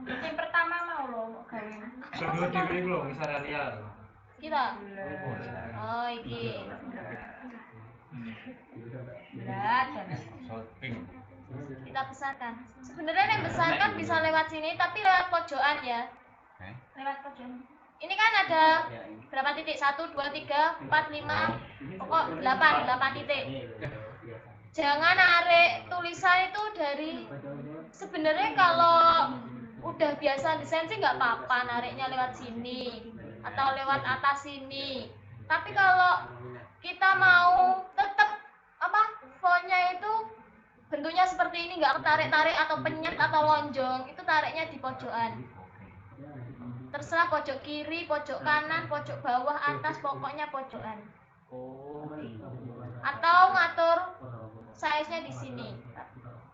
Sing pertama mau lo gawe. Kedua dhewe iku lho, misalnya real. Kita. Oh, iki. Berat kan. Shopping. Kita besarkan. Sebenarnya yang besarkan bisa lewat sini tapi lewat pojokan ya. Lewat pojokan. Ini kan ada berapa titik? 1, 2, 3, 4, 5, pokok 8 titik. Jangan narik tulisan itu dari sebenarnya kalau udah biasa desain sih nggak apa-apa nariknya lewat sini atau lewat atas sini. Tapi kalau kita mau tetap apa fontnya itu bentuknya seperti ini, nggak ketarik-tarik atau penyet atau lonjong, itu tariknya di pojokan. Terserah pojok kiri, pojok kanan, pojok bawah, atas, pokoknya pojokan. Atau ngatur size-nya di sini.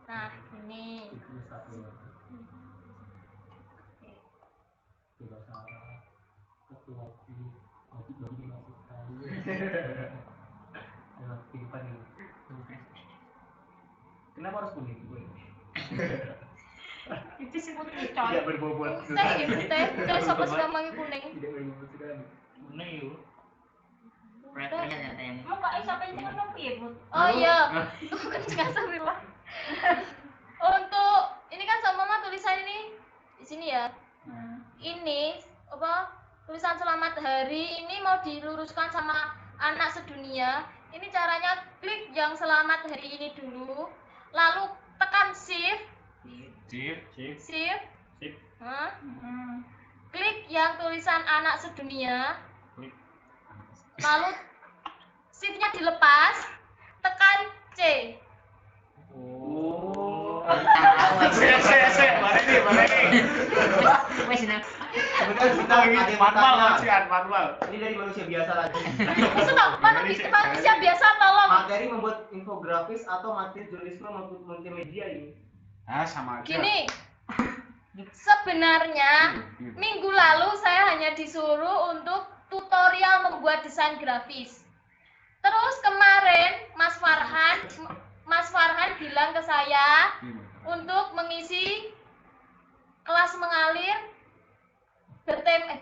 Nah, ini. Kenapa harus kuning? Itu sih putih coy. Tidak berbobot. Teh, ibu teh, teh sopo sing ngomongin kuning. Tidak berbobot sekali. Kuning yuk. Proyeknya ternyata yang Mau kok iso pengen ngono piye, Bu? Oh iya, kan astagfirullah. Untuk ini kan sama mama tulisan ini di sini ya. Ini apa tulisan selamat hari ini mau diluruskan sama anak sedunia. Ini caranya klik yang selamat hari ini dulu, lalu tekan shift, Sip. Hah? Klik yang tulisan anak sedunia, Klik. lalu shiftnya dilepas, tekan C. Oh. Mari nih. wes nah. Kemudian kita ada yang Manual bertanya. manual. Ini dari manusia biasa lagi. Maksudnya manusia biasa tolong. Materi membuat infografis atau materi jurnalisme maupun multimedia ini. Ah, sama aja. Gini, sebenarnya minggu lalu saya hanya disuruh untuk tutorial membuat desain grafis. Terus kemarin Mas Farhan bilang ke saya untuk mengisi kelas mengalir bertema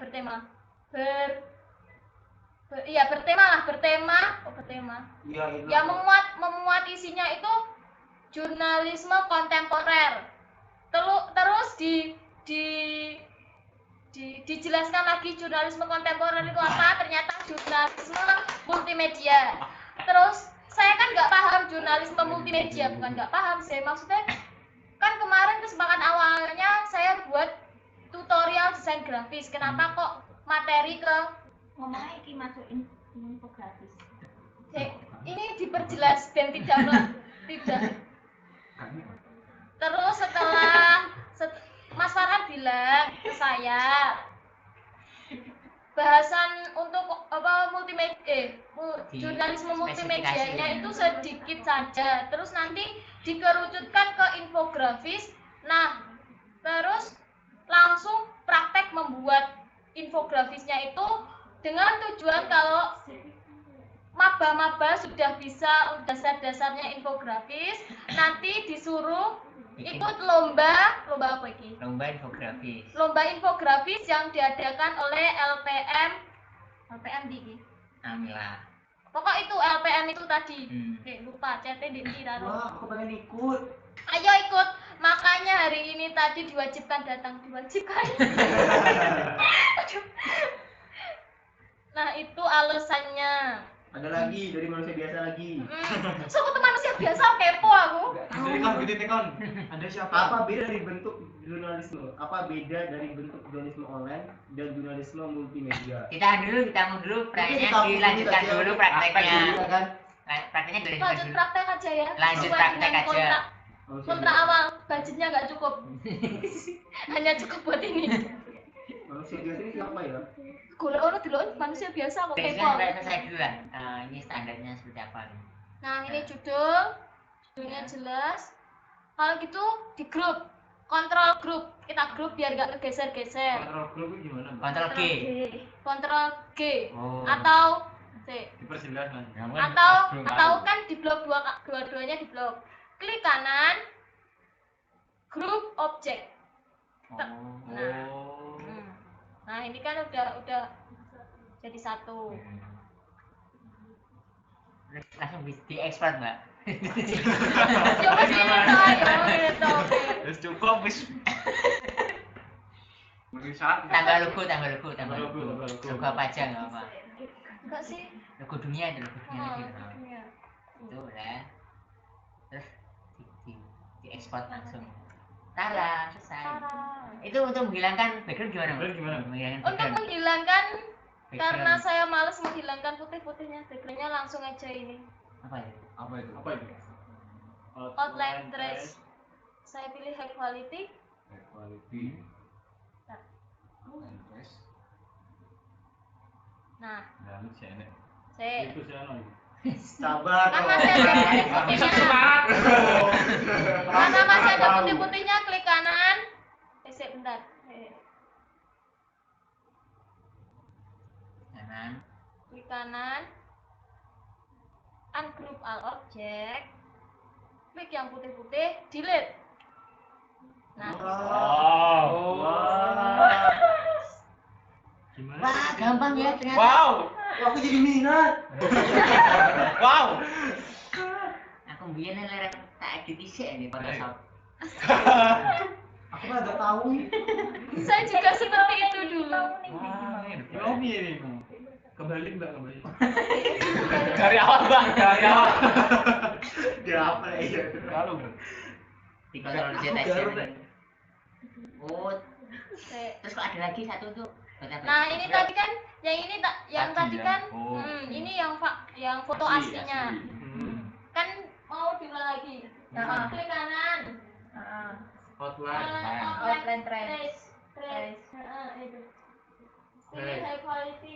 Iya, itu. yang memuat isinya itu jurnalisme kontemporer. Terus dijelaskan lagi jurnalisme kontemporer itu apa, ternyata jurnalisme multimedia. Terus saya kan nggak paham jurnalisme multimedia, bukan nggak paham sih, maksudnya kan kemarin kesempatan awalnya saya buat tutorial desain grafis, kenapa kok materi ke Ngomongnya iki masukin infografis. ini diperjelas dan tidak. Terus setelah Mas Farhan bilang ke saya bahasan untuk apa jurnalisme multimedianya itu sedikit saja, terus nanti dikerucutkan ke infografis. Nah, terus langsung praktek membuat infografisnya itu dengan tujuan kalau maba-maba sudah bisa dasar-dasarnya infografis, nanti disuruh ikut lomba apa ini? Lomba infografis. Lomba infografis yang diadakan oleh LPM di Alhamdulillah. pokok itu LPM itu tadi. Lupa CT di Wah, aku pengen ikut. Ayo ikut, makanya hari ini tadi diwajibkan. Aduh. Nah itu alasannya. Ada lagi dari manusia biasa lagi. Suku tuh manusia biasa kepo aku. Tekon. Ada siapa? Apa beda dari bentuk jurnalisme? Apa beda dari bentuk jurnalisme online dan jurnalisme multimedia? Kita mau dulu prakteknya, Kita dilanjutkan dulu dulu saja. prakteknya. Praktek dulu, kan? Prakteknya dilanjutkan Lanjut dulu. praktek aja ya. Lanjut Sesuai praktek dengan aja. Kontrak awal, budgetnya nggak cukup. Hanya cukup buat ini. Manusia biasa ini siapa ya? Golek ono delok manusia biasa kok kepo. Biasanya saya dulu lah. Ini standarnya seperti apa nih? Nah, ini judulnya jelas. Kalau gitu di grup, kontrol grup, kita grup biar nggak kegeser-geser. Kontrol grup itu gimana? Kontrol G. Kontrol G. Oh. Atau C. Diperjelas kan. Atau kan di blok dua-duanya di blok. Klik kanan, grup objek. Nah, ini kan udah jadi satu. Langsung diekspor, Mbak. Coba ini oke. Wis cukup wis. Merisat. Tambah logo. Logo. Logo apa aja nggak apa. Enggak sih. Logo dunia ada logo dunia lagi. Dunia. Itu lah. Terus diekspor langsung. Tara, selesai. Itu untuk menghilangkan background gimana, Mbak? Background gimana? Menghilangkan Untuk background. menghilangkan Background. karena saya malas menghilangkan putih-putihnya, backgroundnya langsung aja ini. Apa ya? Apa itu? Outline trace. Saya pilih high quality. Quality. Trace. Nah, Dalam sih enak. saya Itu sih anu. Sabar. kan masih ada putih-putihnya. Karena masih ada putih-putihnya, klik kanan. Bentar. Kanan. Klik kanan. Ungroup all object. Klik yang putih-putih, delete. Nah, Wow. Gimana? Wah, gampang ya ternyata. Wow. Aku jadi minat. Wow. Aku biyen lereng tak edit isik ini Photoshop. Aku kan ada tahu. saya juga seperti itu dulu. Wah, ini kembali mbak kembali. Dari awal mbak, dari awal. Ya apa ya? Kalau Di kontrol Z aja. Oh, Saya- terus kok ada lagi satu tuh. Buat apa? Nah, ini tadi kan yang ini yang Tadi tadi ya? kan Oh. ini yang foto aslinya. Kan mau diulang lagi. Nah, klik kanan. Outline. Outline trace. Trace. Itu. Pilih high quality.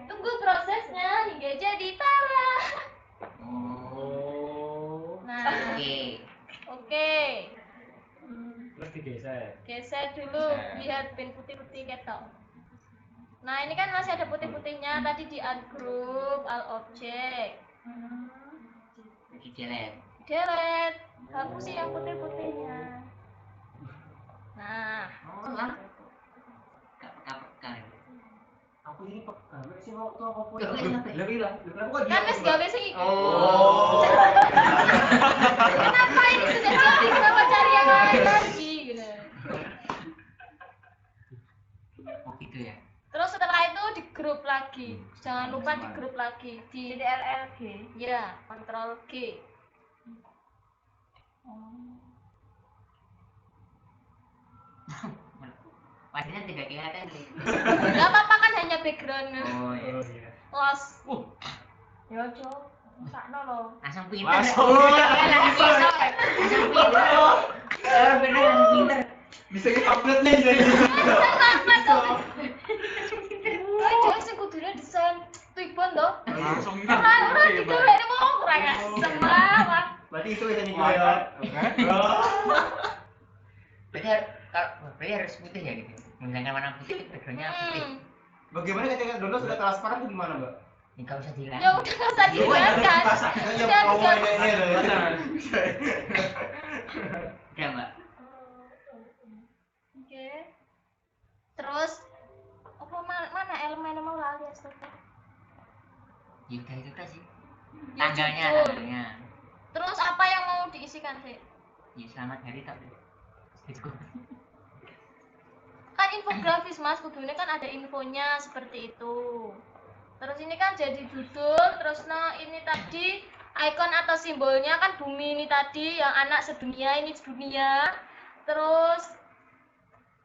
Tunggu prosesnya hingga jadi tara. Oh. Nah, Oke. oke. Terus digeser. Geser dulu, lihat pin putih-putih ketok. Nah, ini kan masih ada putih-putihnya tadi di ungroup all object. Di delete. Delete, hapusin yang putih-putihnya. Nah, Oh, lah. Gak peka-peka. Aku ini pegang sih mau tuh apa Gak ya? peka. Lebih lah. Kenapa kok kan wis gawe sing iki. Oh. Kenapa ini sudah jadi? Kenapa cari yang lain lagi gitu. Oh gitu ya. Terus setelah itu di grup lagi. Jangan lupa di grup lagi di DLLG. ya, Ctrl G. Wajahnya tidak kelihatan sih. Enggak apa-apa kan hanya background. Oh iya. iya. Los. Ya, Cok. Sakno lho. Langsung pinter. Langsung. Langsung pinter. Bener langsung pinter. Bisa ke upload nih jadi. Kayak cewek sing kudune desain Twibbon toh. Langsung Ora digawekne mau kurang asem lah. Berarti itu bisa dijual ya. Berarti harus putih ya gitu. Menggunakan warna putih, backgroundnya putih. Bagaimana ketika download sudah transparan itu gimana, Mbak? Ini gak usah dilihat. Ya udah nggak usah dijelaskan. Udah, udah. Udah mbak. Oke. Terus apa mana elemennya mau lali astaga. Ya udah itu kan sih. Ya, Tanggalnya, judul. tanggalnya. Terus apa yang mau diisikan sih? Ya selamat hari tak. Gitu. Kan infografis mas, kudune kan ada infonya seperti itu. Terus ini kan jadi judul, terus nah ini tadi ikon atau simbolnya kan bumi ini tadi yang anak sedunia ini sedunia. Terus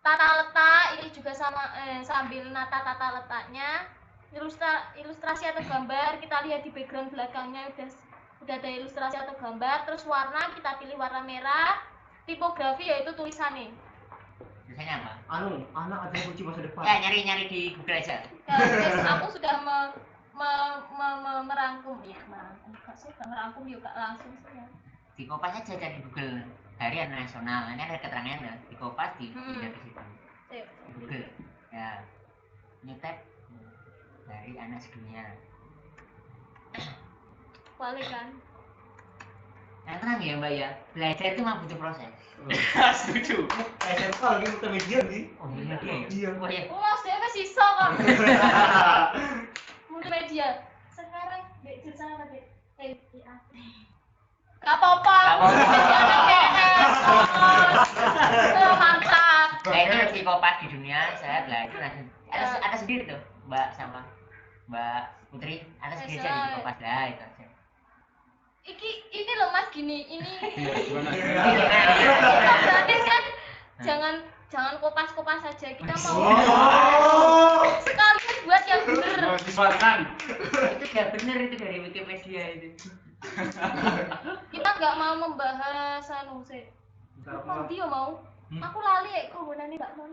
tata letak ini juga sama sambil nata tata letaknya. Ilustrasi atau gambar kita lihat di background belakangnya udah ada ilustrasi atau gambar. Terus warna kita pilih warna merah. Tipografi yaitu tulisannya. Biasanya apa? Anak ada kunci masa depan. Ya nyari di Google aja. Ya, guys, aku sudah merangkum ya, merangkum. Enggak sih, enggak merangkum juga langsung sih ya. Di Kompas aja cari di Google Harian Nasional. Ini ada keterangannya di Kompas di Hmm. situ. Sip. Di Google. Ya. New tab dari anak sedunia. Balik kan. Yang tenang ya mbak ya. Belajar itu mah butuh proses. Setuju. SMK lagi multimedia nih. Oh iya dia ya. Iya. Oh iya. Ulas dia kan sisa kok. Multimedia. Sekarang dek jurusan apa dek? TIAT. Gak apa-apa. Gak apa-apa. Multimedia anak PS. Mantap. Nah itu di Kompas di dunia saya belajar langsung. Ada sendiri tuh Mbak sama Mbak Putri. Ada sendiri aja di Kompas lah itu aja. Ini loh mas gini, ini Gimana? gratis kan. Jangan kopas-kopas saja. Kita mau sekalian buat yang bener. Mau disesuaikan. Itu gak bener itu dari Wikipedia itu. Kita nggak mau membahas anu sih. Mau dia mau. Aku lali kok gunane nggak mau.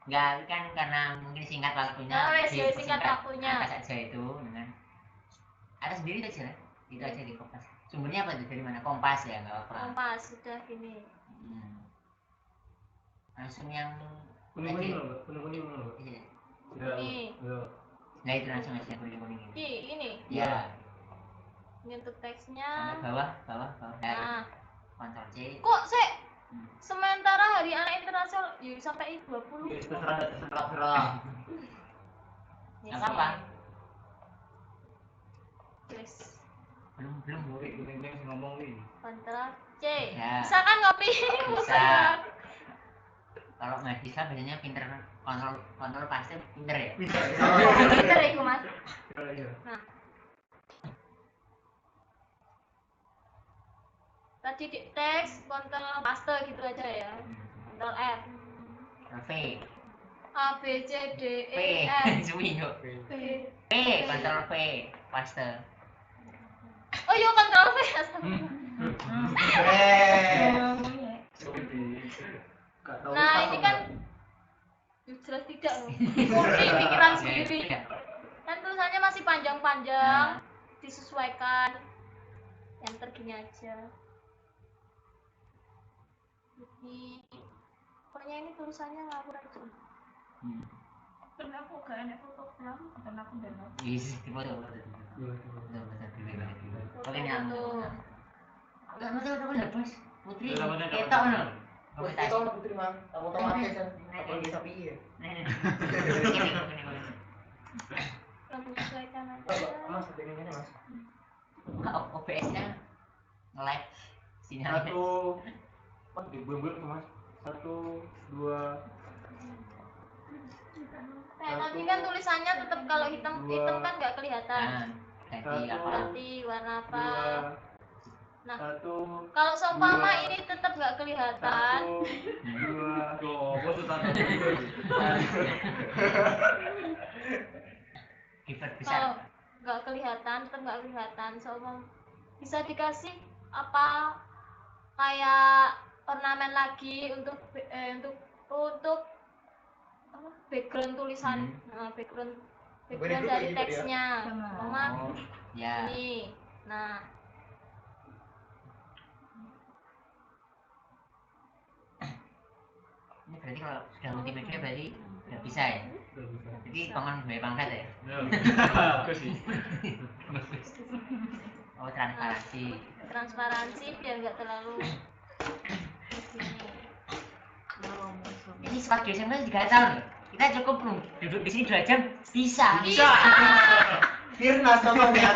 Enggak kan karena mungkin singkat waktunya. Nah, wes, di- singkat waktunya. Atas saja itu dengan ada sendiri aja lah. Itu aja di Kompas. Sumbernya apa tuh? Dari mana? Kompas ya, enggak apa-apa. Kompas sudah gini. Langsung yang Kuning-kuning loh, Mbak. Kuning-kuning loh, Mbak. iya. Ya, Ini. ya. Nah itu langsung aja kuning-kuning ini. Ini. Ya, Ini untuk sampai teksnya. bawah. Dari Nah, Ctrl C. kok sih sementara hari anak internasional ya sampai 20. Ya, terserah. Nggak apa-apa. Yes. Belum Bu. Kuning-kuning ngomong nih. Ctrl C. Ya. Bisa kan ngopi? Bisa. Kalau nggak bisa biasanya pinter kontrol pasti pinter ya. Bisa. Pinter iku, Mas. Iya. Tadi di teks Ctrl paste gitu aja ya. Ctrl F. V. A B C D P. E F Suwi yuk. P. P. Ctrl V. Paste. Oh iya Ctrl V. Nah, ini kan jelas tidak loh. Murni pikiran sendiri. Ya. Kan tulisannya masih panjang-panjang, disesuaikan. Yang tergini aja. Ini pokoknya ini tulisannya ngawur aja. Karena aku gak enak fotogram, karena aku udah Yes, tipe tuh. Oke nih Tuh. udah bos. Putri. Udah, udah, Ketok udah. no. Kita orang putri mah, otomatis kan. Apalagi sapi ya. Menyesuaikan aja. Mas, ini Mas. OBS-nya nge-lag sinyalnya. Satu, apa di bulan Mas? 1, 2, Nah, nanti kan tulisannya tetap kalau hitam kan nggak kelihatan. Nah, ganti apa? Ganti warna apa? 2, Nah. 1, Kalau seumpama Dua. ini tetap nggak kelihatan. 1, 2. Tuh, bos tuh tanda. Keyboard Kalau besar. nggak kelihatan, tetap nggak kelihatan. Seumpama bisa dikasih apa kayak ornamen lagi untuk apa, background tulisan, nah, background Background dari gitu ya? teksnya. Mama Oh, ya. ini. Nah, Ini berarti kalau sudah multimedia berarti udah bisa ya. Jadi paman bayar pangkat ya. Bagus sih. Oh transparansi. transparansi biar nggak terlalu Ini sekolah di SMP 3 tahun loh. Kita cukup duduk di sini 2 jam bisa. Firnas contohnya.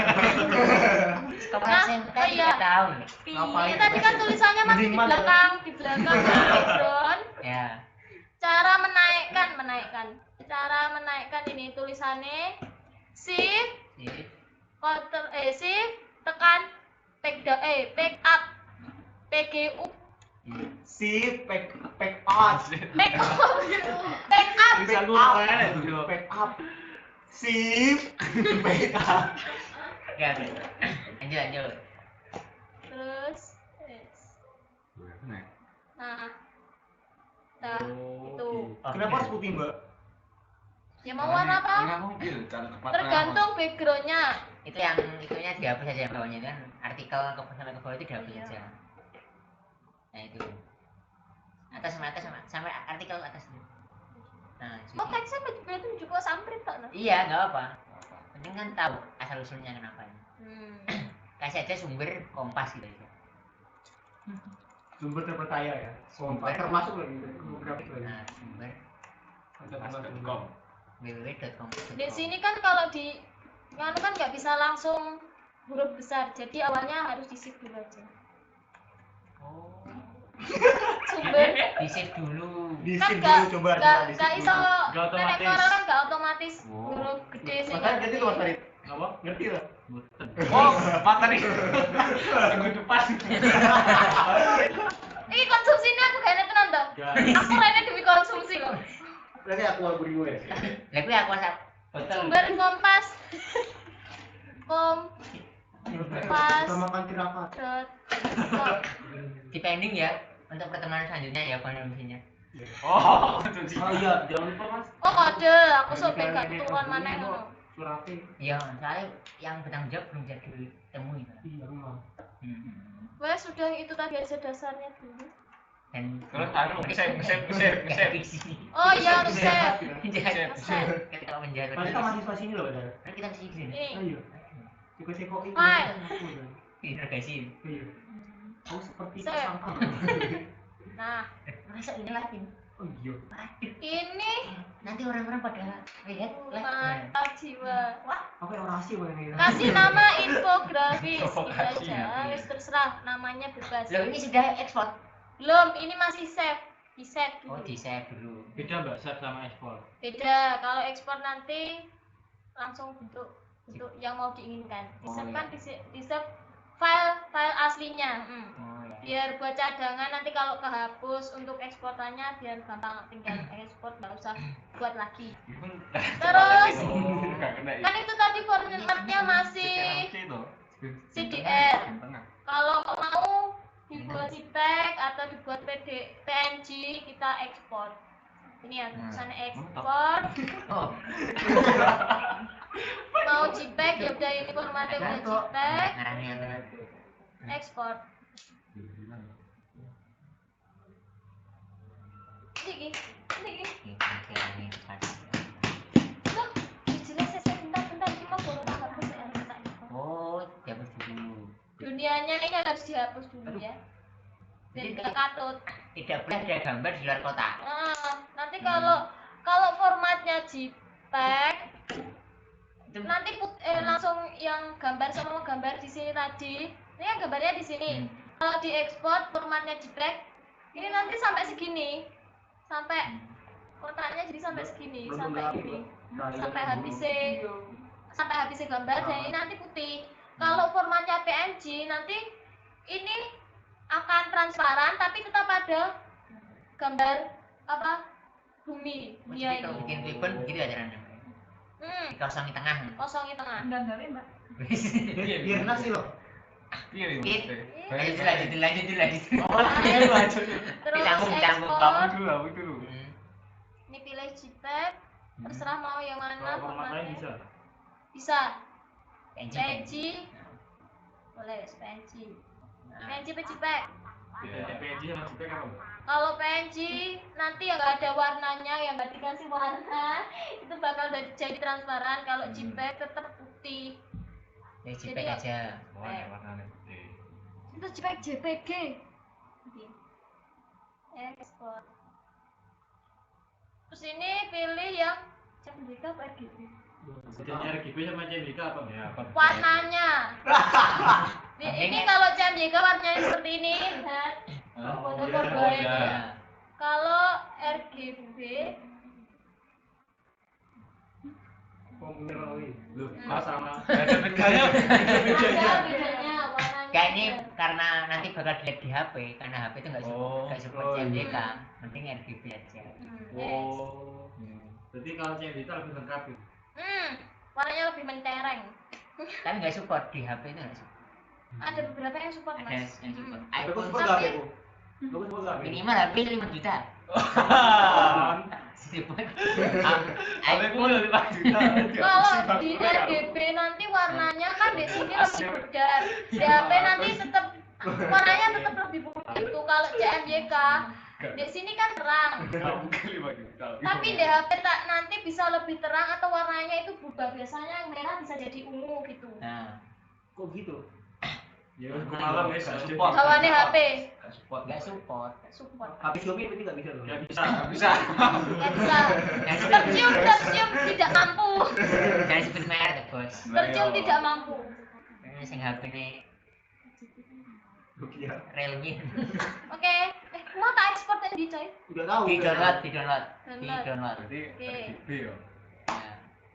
Sekolah SMP oh 3 iya. tahun. Ini tadi kan tulisannya masih di Mending belakang background. Ya. Cara menaikkan. Cara menaikkan ini tulisannya shift Sip. shift tekan pick up PGU Si pack out. pick up Bisa gua keren tuh. Pack up. Sip. Pack up. Ya. Lanjut. terus nah itu Kenapa harus putih, Mbak? ya mau warna apa tergantung backgroundnya. Itu yang itunya dihapus aja yang bawahnya itu kan artikel sampai ke bawah itu dihapus Iya. aja. Nah itu sampai artikel atas itu. Nah, Oh teksnya berarti juga samprit tak nah? iya nggak apa. Penting kan tahu asal usulnya kenapa. Kasih aja sumber Kompas gitu aja. Sumber terpercaya ya. Sumber. Termasuk lagi grafik lagi. Nah sumber Kompas.com. www.kompas.com. Di sini kan kalau di nganu kan nggak bisa langsung huruf besar, jadi awalnya harus di shift dulu aja. Oh. Sumber Di save dulu. Di kan sip nggak dulu coba. nggak iso Nggak otomatis. nenek orang kan nggak otomatis Oh. huruf gede sih. Makanya ngerti tuh Mas Farid. Apa? Ngerti lah. Oh, materi. Minggu depan. Ini konsumsi ini aku kayaknya tenan toh. Aku rene demi konsumsi loh. Berarti aku beri gue. Lah kuwi aku WhatsApp. Betul. Sumber Kompas. Kom pas Kita makan tirakat. dot Depending ya untuk pertemuan selanjutnya ya kondisinya. Oh, Oh iya, jangan lupa Mas. oh kode aku sok pegang turuan mana ngono. Suratnya. Iya, soalnya yang bertanggung jawab belum bisa ditemui. Iya, rumah. Wes sudah itu tadi aja dasarnya dulu. Dan terus anu nge-save. Oh iya harus save. Menjahat. Ketika menjahat. Mas kita mahasiswa sini loh, Dan. Kan kita mesti gini. Ini Ayo. Seko-seko ini. Hai. Interogasi. Iya. Kau seperti Sep. tersangka. nah Masa ini lagi? Oh iya. ini Nanti orang-orang pada lihat mantap jiwa. Wah Apa orasi Bang ini? kasih nama infografis gitu Infografis, aja. ya. Wes terserah namanya bebas. Loh ini sudah ekspor. Belum ini masih save. Di save Oh dulu. di save dulu. Beda Mbak save sama ekspor. Beda kalau ekspor nanti langsung bentuk yang mau diinginkan. Di save Oh, kan di save file aslinya. Oh ya. Biar buat cadangan nanti kalau kehapus untuk eksportannya biar gampang tinggal ekspor nggak usah buat lagi. Terus kan itu tadi formatnya masih CDR. Kalau mau dibuat JPEG atau dibuat PNG kita ekspor. Ini ya tulisannya ekspor. Oh. Mau JPEG ya udah ini formatnya udah JPEG. Ngarangnya Ekspor. Ini. Loh, jelas saya bentar ini mau baru hapus ya. Oh, dihapus dulu. Dunianya ini harus dihapus dulu ya. Biar nggak katut. Tidak boleh ada gambar di luar kotak. Nanti kalau formatnya JPEG Itu nanti langsung yang gambar sama gambar di sini tadi. Ini yang gambarnya di sini. Kalau diekspor formatnya JPEG, ini nanti sampai segini. Sampai kotaknya jadi sampai segini, sampai ini. Sampai habisnya gambar dan ini nanti putih. Kalau formatnya PNG nanti ini akan transparan tapi tetap ada gambar apa bumi Jadi dunia kalau ini. bikin ribbon begitu aja Randa. Dikosongi tengah. Kosongi tengah. Biar nasi loh. Iya, Lanjut dulu. Terus Ditanggung, ekspor. dulu. Ini pilih JPEG. Terserah mau yang mana Kalau format lain bisa. Bisa. PNG. PNG. Boleh PNG. PNG apa JPEG? PNG sama JPEG apa Mbak? Kalau PNG nanti yang nggak ada warnanya, yang nggak dikasih warna, itu bakal jadi transparan. Kalau JPEG tetap putih. JPEG aja. Warnanya putih. Itu JPG. Ekspor. Terus ini pilih yang CMYK apa RGB? Bedanya RGB sama CMYK apa? Ya, apa? Warnanya. Ini kalau CMYK warnanya seperti ini, lihat. Foto-foto Oh, ini. iya. Kalau RGB Loh, kok sama? Ada bedanya. ada bedanya warnanya. Kayak ini karena nanti bakal dilihat di HP, karena HP itu nggak Oh, support oh, CMYK, iya. penting RGB aja. Oh. Berarti kalau CMYK lebih lengkap ya? Warnanya lebih mentereng. Tapi nggak support di HP itu nggak support. Ada beberapa yang support Ada mas. yang support. Aku iPhone sebut gak aku? Aku sebut gak? minimal HP 5 juta. Support. iPhone lebih 4 juta. Kalau di RGB nanti warnanya kan di sini lebih pudar. Di HP nanti tetap warnanya tetap lebih putih itu. Kalau CMYK di sini kan terang. Mungkin 5 juta. Tapi di HP nanti bisa lebih terang atau warnanya itu berubah. Biasanya yang merah bisa jadi ungu gitu. Nah, Kok gitu? Ya, malam ya, Nggak support. Hawane HP. nggak support. Support. Habis Xiaomi berarti nggak bisa loh. Nggak bisa, nggak bisa. Nggak bisa. Tercium tidak mampu. Jangan sebut merek bos. Tercium tidak mampu. Ini sing HP ini Nokia. Realme. Oke. Mau tak ekspor tadi coy? Udah tahu. Di download. Berarti Oke. RGB ya.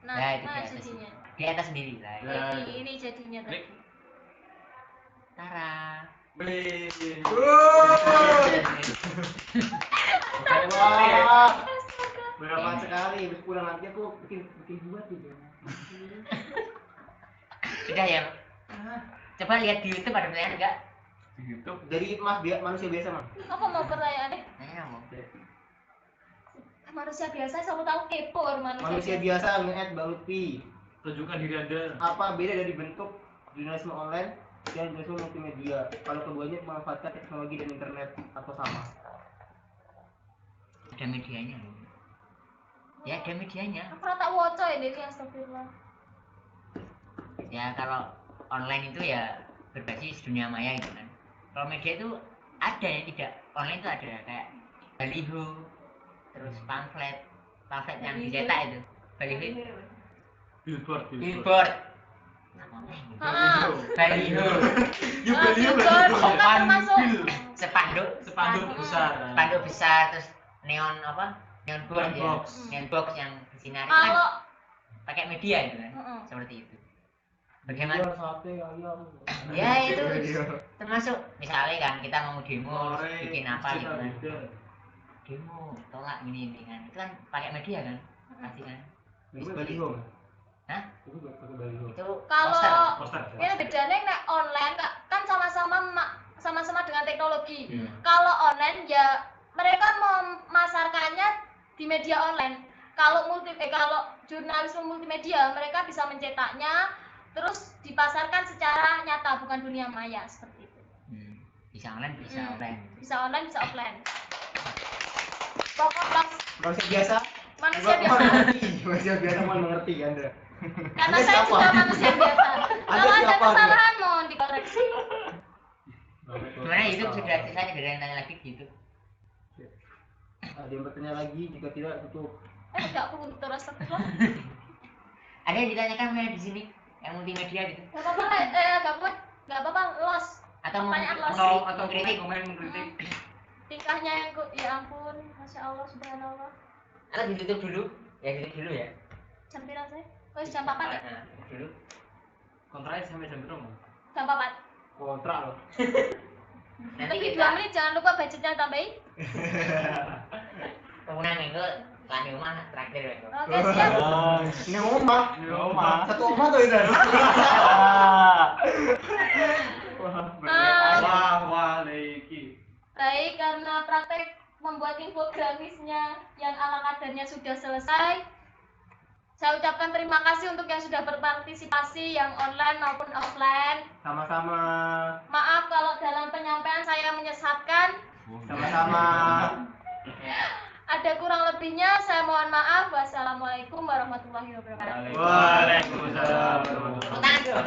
Nah, Nah, itu di atas. jadinya. Di atas sendiri lah. Nah. Ini jadinya tadi. Klik. Tara. Wih. Wah. Berapa sekali? Habis pulang nanti aku bikin buat gitu. Sudah ya. Coba lihat di YouTube ada pertanyaan enggak? Di YouTube. Dari manusia biasa, Mas. Apa mau pertanyaannya? Nanya mau. Manusia biasa sama tahu kepo Manusia biasa nge-add Mbak Lutfi. Tunjukkan diri Anda. Apa beda dari bentuk jurnalisme online dan jurnalisme multimedia? Kalau keduanya memanfaatkan teknologi dan internet atau sama? Ada medianya. Ya ada medianya. Aku ora tak waca ini astagfirullah. Ya kalau online itu ya berbasis dunia maya gitu kan. Kalau media itu ada yang tidak online itu ada kayak baliho, terus pamflet yang dicetak itu. Baliho, Billboard. billboard, Heeh. baliho, Billboard kan termasuk spanduk besar, terus neon neon board ya, neon box yang bersinar itu kan kalau pakai media gitu kan, Heeh. seperti itu. Bagaimana? Sate ayam. Ya itu termasuk misalnya kan kita mau demo bikin apa gitu kan, demo tolak ini kan, itu kan pakai media kan, pasti kan. Itu baliho. Hah? Itu pakai baliho. Itu Kalau- Poster. ini bedanya nek online kan sama-sama dengan teknologi. Iya. Kalau online ya mereka memasarkannya di media online. Kalau jurnalisme multimedia mereka bisa mencetaknya terus dipasarkan secara nyata bukan dunia maya seperti itu. bisa online bisa offline. Bisa online bisa offline. Pokok Manusia biasa. manusia biasa. Manusia biasa mau mengerti Anda. Karena Anda saya siapa? juga manusia biasa. Kalau ada siapa, Anda? kesalahan mohon dikoreksi. Sebenarnya itu sudah saya tidak ada yang tanya lagi gitu. Ada yang bertanya lagi, jika tidak tutup. Enggak perlu terus terus. Ada yang ditanyakan di sini yang multimedia gitu? Gak apa-apa, gak apa-apa, los. Atau Pertanyaan Atau mengkritik? mengkritik. Tingkahnya yang ya ampun, masya Allah, subhanallah. Atau ditutup dulu? Ya ditutup dulu ya. Jam berapa sih? Oh, jam 4 ya? Nah, dulu. Kontraknya sampai jam berapa? Jam 4. Kontrak loh. Nanti Lebih kita 2 menit, jangan lupa budgetnya tambahin. pengguna minggu lani rumah terakhir ya. Oke, siap. Ini omah. Omah. Satu omah tuh itu. Wah, Leiki. Baik, karena praktek membuat infografisnya yang ala kadarnya sudah selesai, saya ucapkan terima kasih untuk yang sudah berpartisipasi yang online maupun offline. Sama-sama. Maaf kalau dalam penyampaian saya menyesatkan. Sama-sama. Ada kurang lebihnya, saya mohon maaf. Wassalamualaikum warahmatullahi wabarakatuh. Waalaikumsalam. Tepuk tangan dulu.